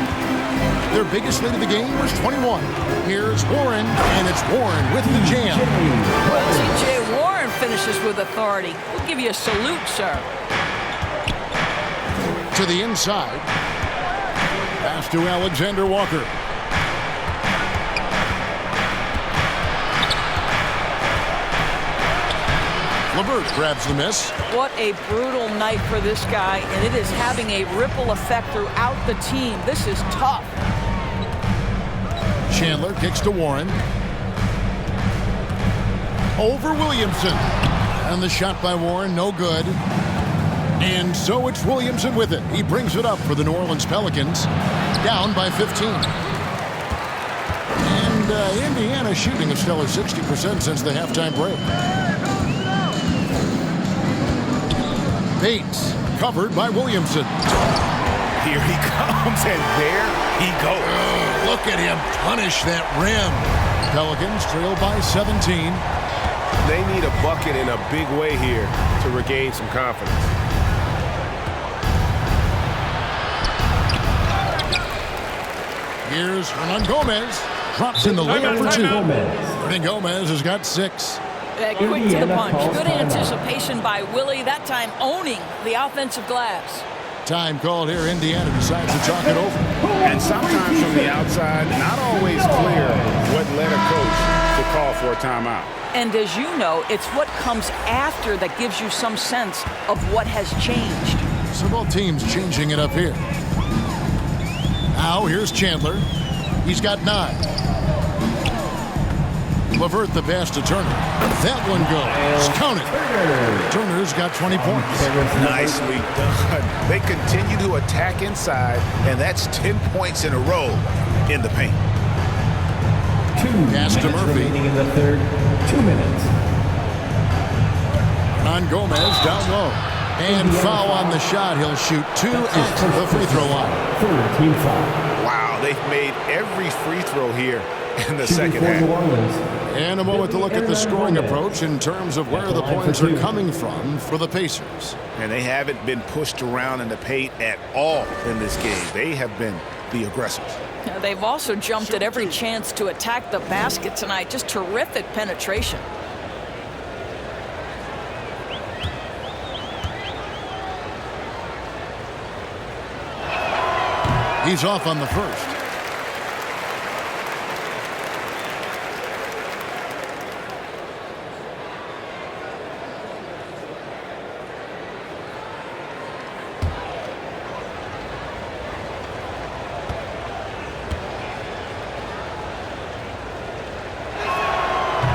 Their biggest lead of the game was 21. Here's Warren, and it's Warren with the jam. T.J. Warren finishes with authority. We'll give you a salute, sir. To the inside. Pass to Alexander Walker. LeVert grabs the miss. What a brutal night for this guy, and it is having a ripple effect throughout the team. This is tough. Chandler kicks to Warren. Over Williamson. And the shot by Warren, no good. And so it's Williamson with it. He brings it up for the New Orleans Pelicans. Down by 15. And Indiana shooting a stellar 60% since the halftime break. Bates covered by Williamson. Here he comes, and there he goes. Look at him punish that rim. Pelicans trail by 17. They need a bucket in a big way here to regain some confidence. Here's Hernan Gomez. Drops in the layup for 2. Hernan Gomez has got 6. Quick to the punch. Good anticipation by Willie, that time owning the offensive glass. Time called here. Indiana decides to talk it over. And sometimes from the outside, not always clear what led a coach to call for a timeout. And as you know, it's what comes after that gives you some sense of what has changed. So both teams changing it up here. Now here's Chandler. He's got 9. LeVert the pass to Turner. That one goes. Count it. Turner's got 20 points. Nicely done. They continue to attack inside, and that's 10 points in a row in the paint. 2 Pass to minutes Murphy. remaining in the third. 2 minutes. On Gomez down low. And foul on the shot. He'll shoot 2 at the free throw line. Third team foul. Wow, they've made every free throw here in the second half. And a moment to look at the scoring approach in terms of where the points are coming from for the Pacers. And they haven't been pushed around in the paint at all in this game. They have been the aggressors. Now, they've also jumped at every chance to attack the basket tonight. Just terrific penetration. He's off on the first.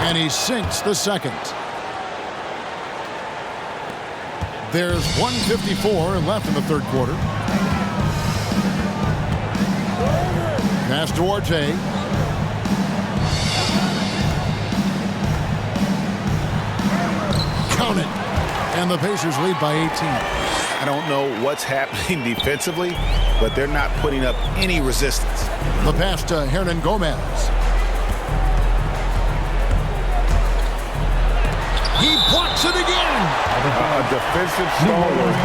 And he sinks the second. There's 1:54 left in the third quarter. Pass to Orte. Count it. And the Pacers lead by 18. I don't know what's happening defensively, but they're not putting up any resistance. The pass to Hernan Gomez. He blocks it again. A defensive stalwart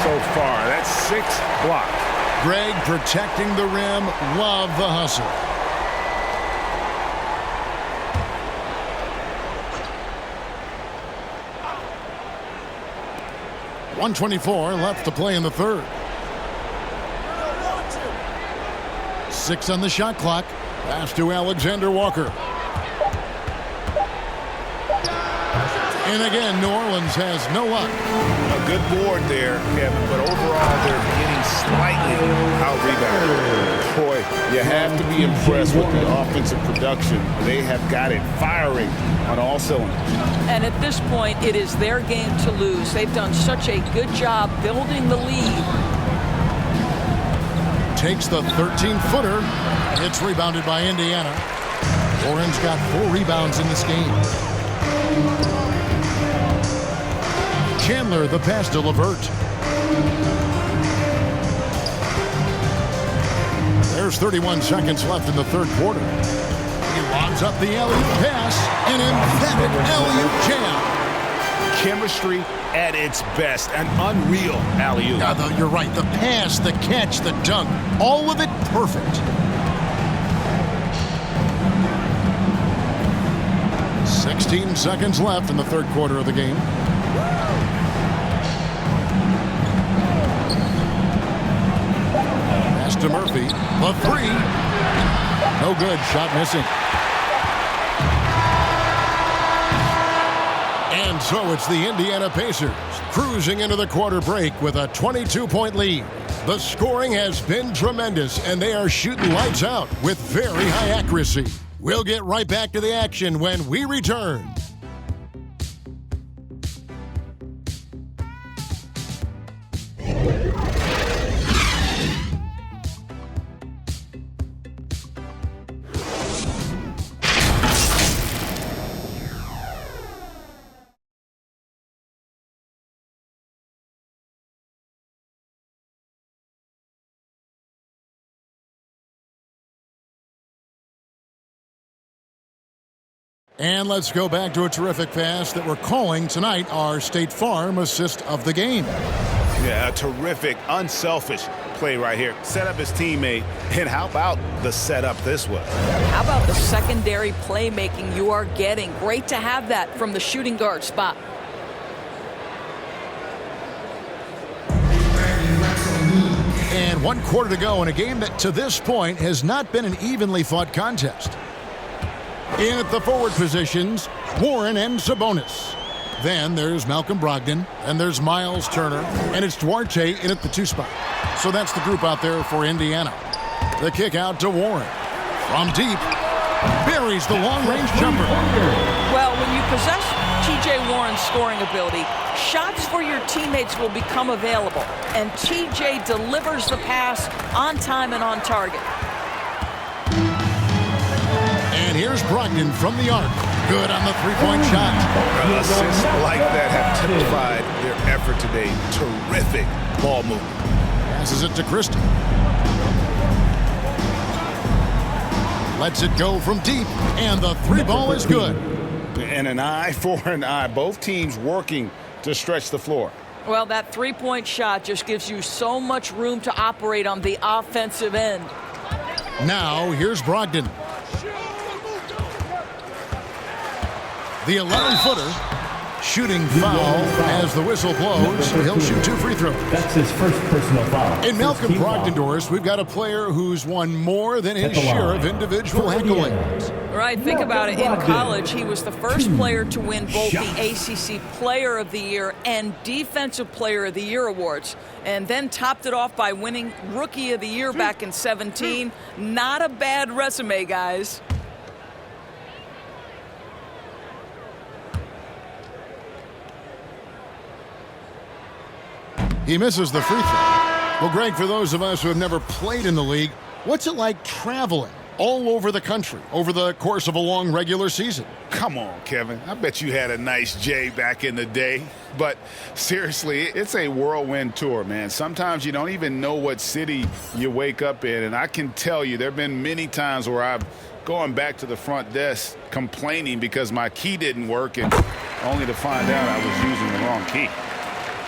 so far. That's 6 blocks. Greg protecting the rim. Love the hustle. .124 left to play in the third. 6 on the shot clock. Pass to Alexander Walker. And again, New Orleans has no luck. A good board there, Kevin, but overall they're getting slightly out-rebounded. Boy, you have to be impressed with the offensive production. They have got it firing on all cylinders. And at this point, it is their game to lose. They've done such a good job building the lead. Takes the 13-footer. It's rebounded by Indiana. Warren's got 4 rebounds in this game. Chandler, the pass to LeVert. There's 31 seconds left in the third quarter. He lobs up the alley-oop pass, an emphatic alley-oop jam. Chemistry at its best, an unreal alley-oop. You're right, the pass, the catch, the dunk, all of it perfect. 16 seconds left in the third quarter of the game. Pass to Murphy. The 3. No good. Shot missing. And so it's the Indiana Pacers cruising into the quarter break with a 22-point lead. The scoring has been tremendous, and they are shooting lights out with very high accuracy. We'll get right back to the action when we return. And let's go back to a terrific pass that we're calling tonight our State Farm assist of the game. Yeah, a terrific, unselfish play right here. Set up his teammate, and how about the setup this was? How about the secondary playmaking you are getting? Great to have that from the shooting guard spot. And 1 quarter to go in a game that to this point has not been an evenly fought contest. In at the forward positions, Warren and Sabonis. Then there's Malcolm Brogdon, and there's Miles Turner, and it's Duarte in at the 2 spot. So that's the group out there for Indiana. The kick out to Warren. From deep, buries the long-range jumper. Well, when you possess T.J. Warren's scoring ability, shots for your teammates will become available, and T.J. delivers the pass on time and on target. And here's Brogdon from the arc. Good on the three-point shot. Assists like that have typified their effort today. Terrific ball movement. Passes it to Christie. Lets it go from deep, and the 3 ball is good. And an eye for an eye. Both teams working to stretch the floor. Well, that 3-point shot just gives you so much room to operate on the offensive end. Now, here's Brogdon. The 11-footer. Shooting foul as the whistle blows. He'll shoot 2 free throws. That's his first personal foul. In Malcolm Brogdon, Doris, we've got a player who's won more than his share of individual accolades. Right, think about it. In college, he was the first player to win both the ACC Player of the Year and Defensive Player of the Year awards, and then topped it off by winning Rookie of the Year back in 2017. Not a bad resume, guys. He misses the free throw. Well, Greg, for those of us who have never played in the league, what's it like traveling all over the country over the course of a long regular season? Come on, Kevin. I bet you had a nice J back in the day. But seriously, it's a whirlwind tour, man. Sometimes you don't even know what city you wake up in. And I can tell you there have been many times where I've gone back to the front desk complaining because my key didn't work, and only to find out I was using the wrong key.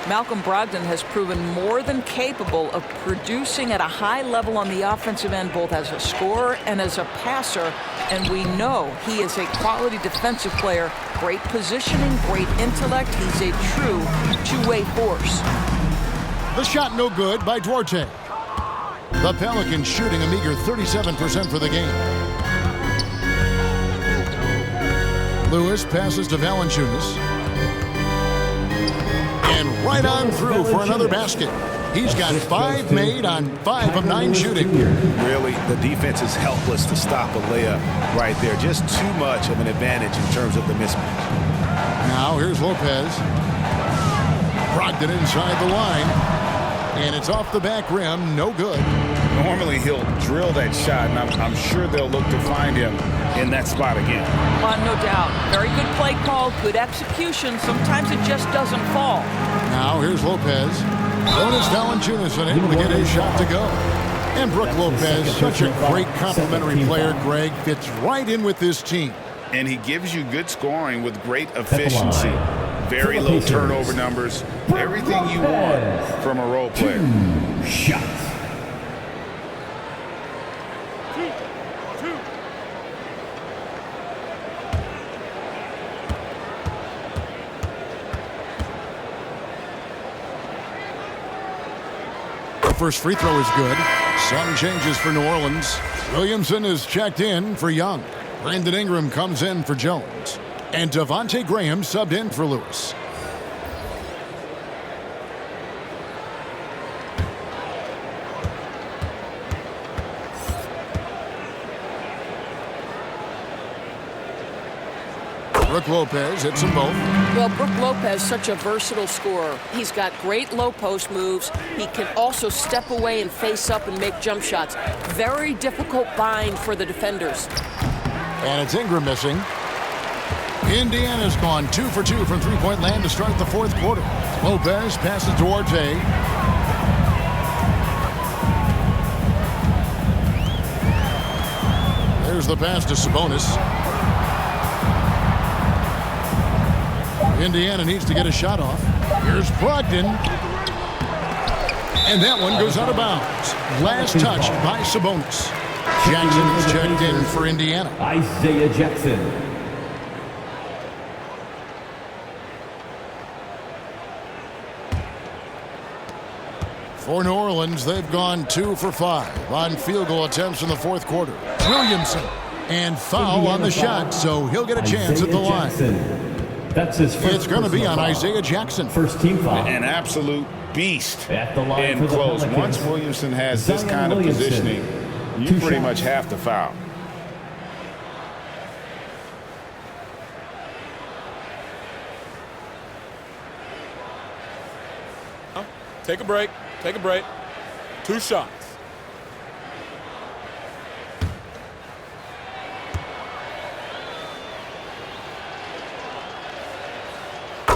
Malcolm Brogdon has proven more than capable of producing at a high level on the offensive end, both as a scorer and as a passer. And we know he is a quality defensive player, great positioning, great intellect. He's a true two-way force. The shot no good by Duarte. The Pelicans shooting a meager 37% for the game. Lewis passes to Valanciunas. And right on through for another basket. He's got 5 made on 5 of 9 shooting. Really, the defense is helpless to stop a layup right there. Just too much of an advantage in terms of the mismatch. Now here's Lopez. Brogdon inside the line. And it's off the back rim. No good. Normally he'll drill that shot, and I'm sure they'll look to find him in that spot again. No doubt. Very good play call, good execution. Sometimes it just doesn't fall. Now here's Lopez. Jonas Valanciunas unable to get his shot to go. And Brook Lopez, such a great complimentary player, Greg, fits right in with this team. And he gives you good scoring with great efficiency. Very low turnover numbers. Everything you want from a role player. 2 shots. First free throw is good. Some changes for New Orleans. Williamson is checked in for Young. Brandon Ingram comes in for Jones. And Devontae Graham subbed in for Lewis. Brook Lopez hits them both. Well, Brook Lopez, such a versatile scorer. He's got great low post moves. He can also step away and face up and make jump shots. Very difficult bind for the defenders. And it's Ingram missing. Indiana's gone 2 for 2 from three-point land to start the fourth quarter. Lopez passes to Duarte. There's the pass to Sabonis. Indiana needs to get a shot off. Here's Brogdon. And that one goes out of bounds. Last touch by Sabonis. Jackson is checked in for Indiana. Isaiah Jackson. For New Orleans, they've gone 2 for 5 on field goal attempts in the fourth quarter. Williamson. And foul on the shot, so he'll get a chance at the line. That's his first. It's going to be on Isaiah Jackson. First team foul. An absolute beast at the line in for the close. Pelicans. Once Williamson has this kind of positioning, you pretty much have to foul. Take a break. Take a break. 2 shots.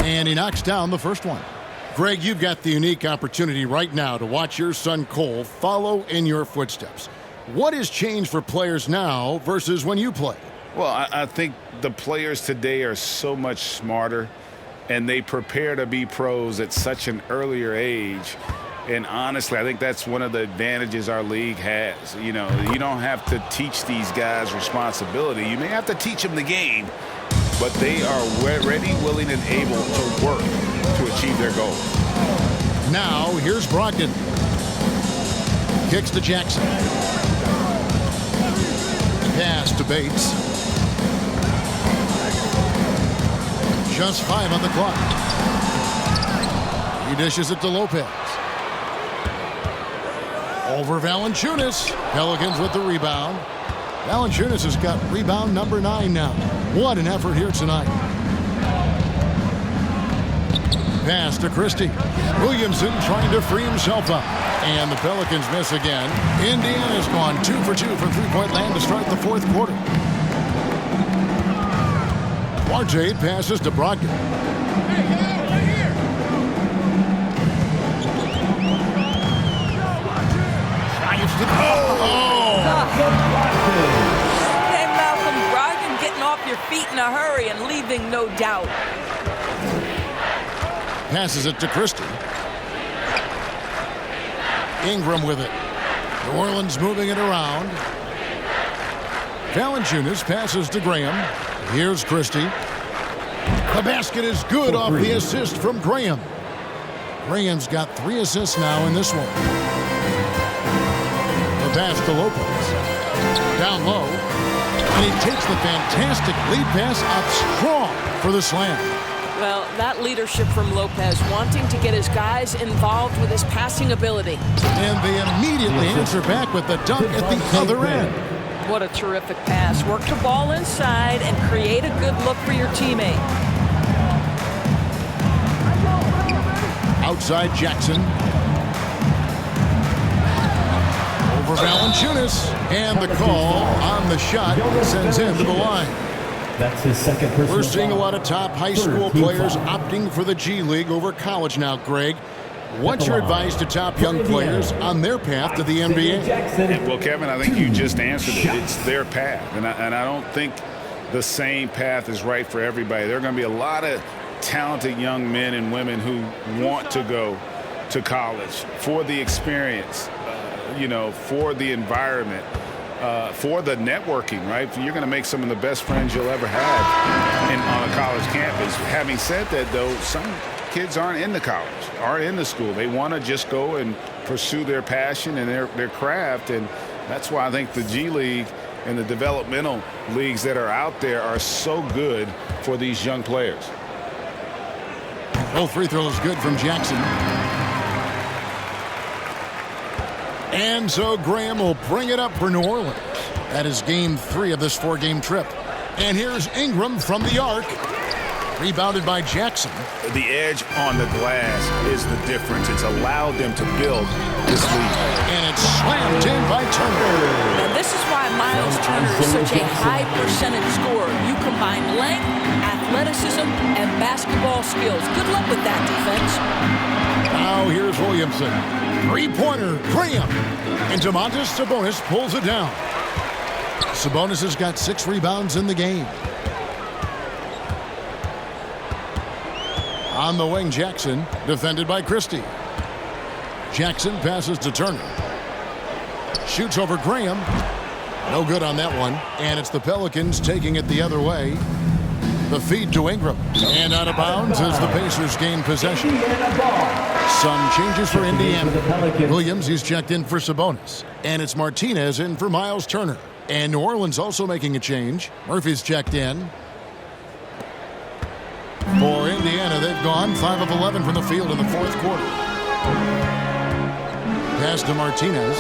And he knocks down the first one. Greg, you've got the unique opportunity right now to watch your son Cole follow in your footsteps. What has changed for players now versus when you played? Well, I think the players today are so much smarter, and they prepare to be pros at such an earlier age. And honestly, I think that's one of the advantages our league has. You know, you don't have to teach these guys responsibility. You may have to teach them the game, but they are ready, willing, and able to work to achieve their goals. Now, here's Brogdon. Kicks to Jackson. Pass to Bates. Just 5 on the clock. He dishes it to Lopez. Over Valanciunas. Pelicans with the rebound. Valanciunas has got rebound number 9 now. What an effort here tonight. Pass to Christie. Williamson trying to free himself up. And the Pelicans miss again. Indiana's gone 2 for 2 from three-point land to start the fourth quarter. Duarte passes to Brogdon. Hey, Malcolm Brogdon getting off your feet in a hurry and leaving no doubt. Passes it to Christie. Ingram with it. New Orleans moving it around. Valanciunas passes to Graham. Here's Christie. The basket is good off the assist from Graham. Graham's got 3 assists now in this one. The pass to Lopez. Down low. And he takes the fantastic lead pass up strong for the slam. Well, that leadership from Lopez, wanting to get his guys involved with his passing ability. And they immediately answer back with the dunk at the other end. What a terrific pass. Work the ball inside and create a good look for your teammate. Outside Jackson. Over Valanciunas. And the call on the shot sends him to the line. That's his second personal. We're seeing a lot of top high school players opting for the G League over college now, Greg. What's your advice to top young players on their path to the NBA? Well, Kevin, I think you just answered it. It's their path. And I don't think the same path is right for everybody. There are going to be a lot of talented young men and women who want to go to college for the experience, for the environment. For the networking, right? You're going to make some of the best friends you'll ever have on a college campus. Having said that, though, some kids aren't into college, aren't into school. They want to just go and pursue their passion and their craft, and that's why I think the G League and the developmental leagues that are out there are so good for these young players. Both free throws good from Jackson. And so Graham will bring it up for New Orleans. That is game 3 of this 4-game trip. And here's Ingram from the arc. Rebounded by Jackson. The edge on the glass is the difference. It's allowed them to build this lead. And it's slammed in by Turner. And this is why Miles Turner is such a high percentage scorer. You combine length, athleticism, and basketball skills. Good luck with that defense. Now here's Williamson. Three-pointer, Graham. And Domantas Sabonis pulls it down. Sabonis has got 6 rebounds in the game. On the wing, Jackson, defended by Christie. Jackson passes to Turner. Shoots over Graham. No good on that one. And it's the Pelicans taking it the other way. The feed to Ingram. And out of bounds as the Pacers gain possession. Some changes for Indiana. Williams, he's checked in for Sabonis. And it's Martinez in for Miles Turner. And New Orleans also making a change. Murphy's checked in. For Indiana, they've gone 5 of 11 from the field in the 4th quarter. Pass to Martinez.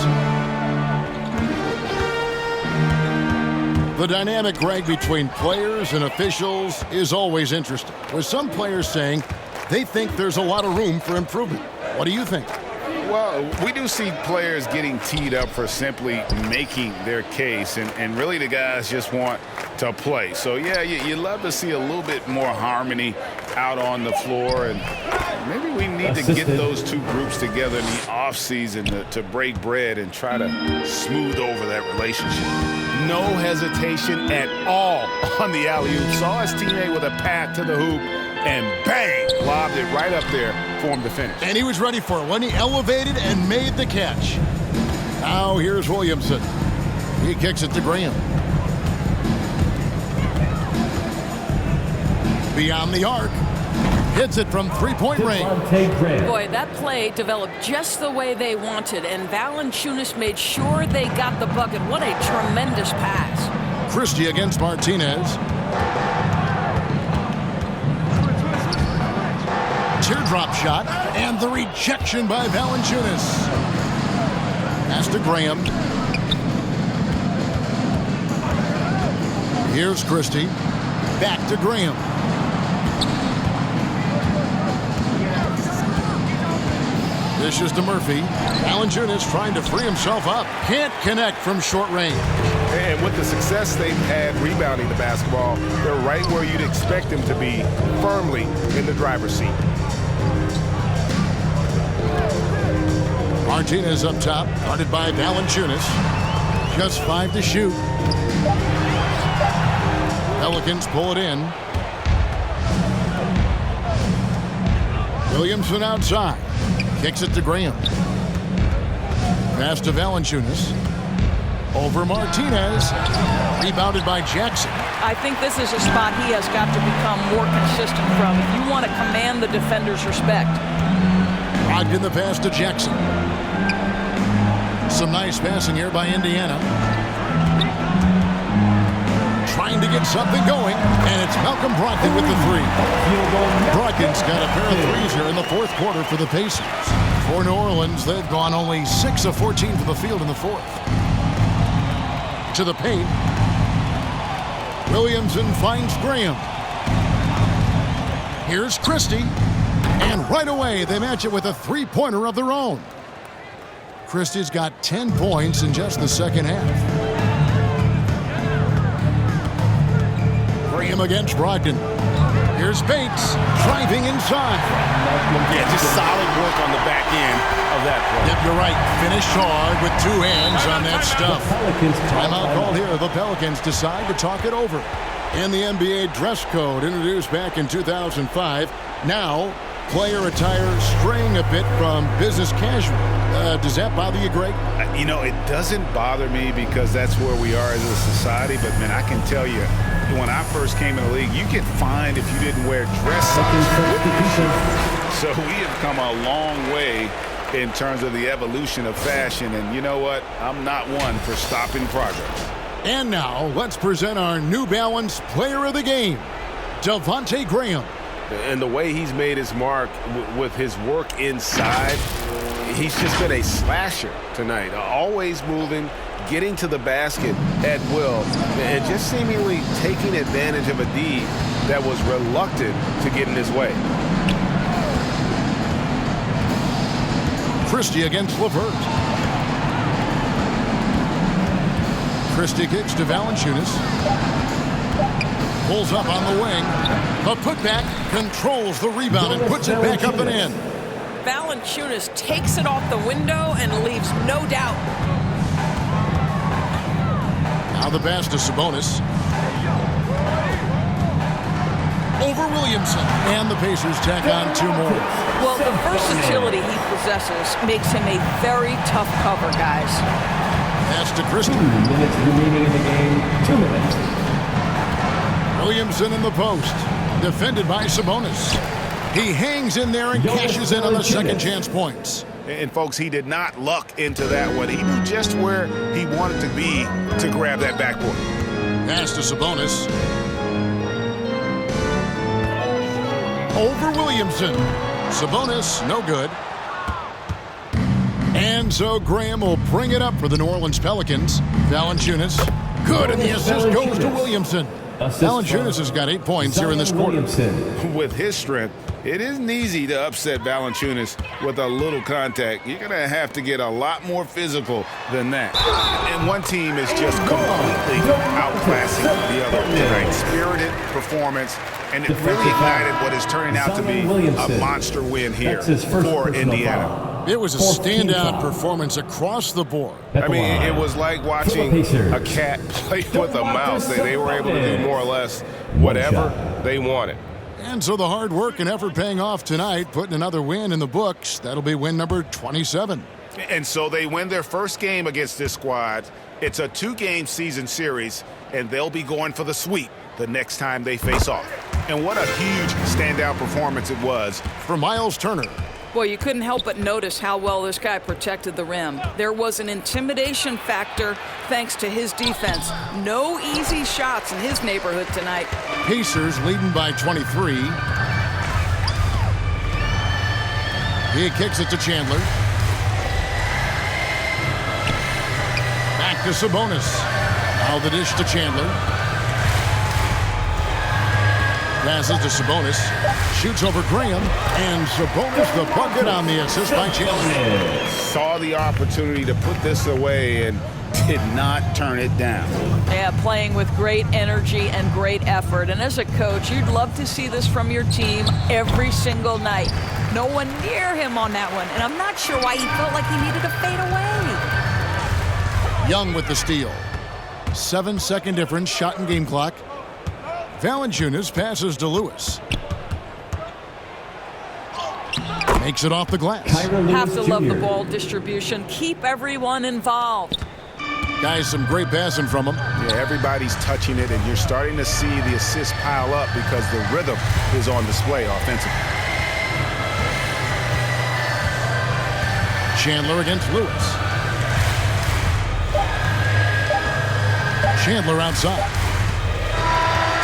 The dynamic, Greg, between players and officials is always interesting, with some players saying they think there's a lot of room for improvement. What do you think? Well, we do see players getting teed up for simply making their case, and really the guys just want to play. So, yeah, you love to see a little bit more harmony out on the floor, and maybe we need to get those two groups together in the offseason to break bread and try to smooth over that relationship. No hesitation at all on the alley-oop. Saw his teammate with a path to the hoop, and bang, lobbed it right up there for him to finish. And he was ready for it when he elevated and made the catch. Now here's Williamson. He kicks it to Graham. Beyond the arc. Hits it from 3-point range. Boy, that play developed just the way they wanted, and Valanciunas made sure they got the bucket. What a tremendous pass. Christie against Martinez. Teardrop shot, and the rejection by Valanciunas. Pass to Graham. Here's Christie. Back to Graham. Dishes to Murphy. Valanciunas trying to free himself up. Can't connect from short range. And with the success they've had rebounding the basketball, they're right where you'd expect them to be, firmly in the driver's seat. Martinez up top, guarded by Valanciunas. Just 5 to shoot. Pelicans pull it in. Williamson outside. Kicks it to Graham. Pass to Valanciunas. Over Martinez. Rebounded by Jackson. I think this is a spot he has got to become more consistent from if you want to command the defender's respect. Brogdon the pass to Jackson. Some nice passing here by Indiana. Trying to get something going, and it's Malcolm Brogdon with the 3. Brogdon's got a pair of threes here in the 4th quarter for the Pacers. For New Orleans, they've gone only 6 of 14 from the field in the 4th. To the paint. Williamson finds Graham. Here's Christie. And right away, they match it with a 3-pointer of their own. Christie's got 10 points in just the second half. Graham against Brogdon. Here's Bates driving inside. Yeah, just solid work on the back end of that play. Yep, you're right. Finished hard with 2 hands on that stuff. Timeout call here. The Pelicans decide to talk it over. In the NBA dress code introduced back in 2005, now player attire straying a bit from business casual. Does that bother you, Greg? You know, it doesn't bother me because that's where we are as a society. But, man, I can tell you, when I first came in the league, you get fined if you didn't wear dress socks. So we have come a long way in terms of the evolution of fashion. And you know what? I'm not one for stopping progress. And now, let's present our New Balance Player of the Game, Devontae Graham. And the way he's made his mark with his work inside, he's just been a slasher tonight. Always moving, getting to the basket at will, and just seemingly taking advantage of a D that was reluctant to get in his way. Christie against LeVert. Christie kicks to Valanciunas. Pulls up on the wing. The putback controls the rebound and puts it back up and in. Valanciunas takes it off the window and leaves no doubt. Now the pass to Sabonis. Over Williamson. And the Pacers tack on 2 more. Well, the versatility he possesses makes him a very tough cover, guys. Pass to Christie. 2 minutes remaining in the game. 2 minutes. Williamson in the post. Defended by Sabonis. He hangs in there and cashes in on the second chance points. And, folks, he did not luck into that one. He knew just where he wanted to be to grab that backboard. Pass to Sabonis. Over Williamson. Sabonis, no good. And so Graham will bring it up for the New Orleans Pelicans. Valanciunas, good, and the assist goes to Williamson. Valanciunas has got 8 points here in this quarter. With his strength, it isn't easy to upset Valanciunas with a little contact. You're going to have to get a lot more physical than that. And one team is just completely outclassing the other tonight. Spirited performance, and it really ignited what is turning out to be a monster win here for Indiana. It was a standout performance across the board. I mean, it was like watching a cat play with a mouse. They were able to do more or less whatever they wanted. And so the hard work and effort paying off tonight, putting another win in the books. That'll be win number 27. And so they win their first game against this squad. It's a 2-game season series, and they'll be going for the sweep the next time they face off. And what a huge standout performance it was for Miles Turner. Boy, you couldn't help but notice how well this guy protected the rim. There was an intimidation factor thanks to his defense. No easy shots in his neighborhood tonight. Pacers leading by 23. He kicks it to Chandler. Back to Sabonis. Now the dish to Chandler. Passes to Sabonis. Shoots over Graham. And Sabonis the bucket on the assist by Chandler. Saw the opportunity to put this away and did not turn it down. Yeah, playing with great energy and great effort. And as a coach, you'd love to see this from your team every single night. No one near him on that one. And I'm not sure why he felt like he needed to fade away. Young with the steal. 7-second difference, shot and game clock. Valanciunas passes to Lewis. Makes it off the glass. Have to love the ball distribution. Keep everyone involved. Guys, some great passing from him. Yeah, everybody's touching it, and you're starting to see the assists pile up because the rhythm is on display offensively. Chandler against Lewis. Chandler outside.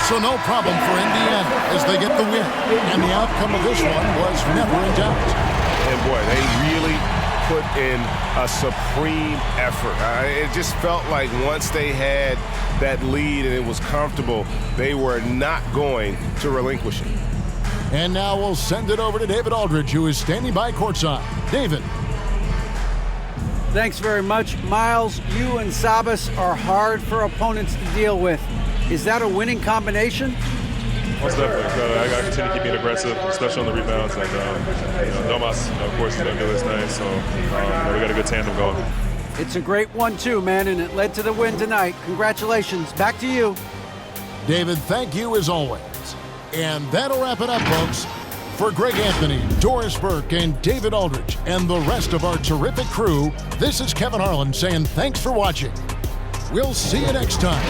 So no problem for Indiana as they get the win. And the outcome of this one was never in doubt. And boy, they really put in a supreme effort. It just felt like once they had that lead and it was comfortable, they were not going to relinquish it. And now we'll send it over to David Aldridge, who is standing by courtside. David. Thanks very much. Miles, you and Sabas are hard for opponents to deal with. Is that a winning combination? Most definitely. I got to continue to keep being aggressive, especially on the rebounds. And Domas, of course, is going to do his thing. So we got a good tandem going. It's a great 1-2, man, and it led to the win tonight. Congratulations. Back to you. David, thank you as always. And that'll wrap it up, folks. For Greg Anthony, Doris Burke, and David Aldridge, and the rest of our terrific crew, this is Kevin Harlan saying thanks for watching. We'll see you next time.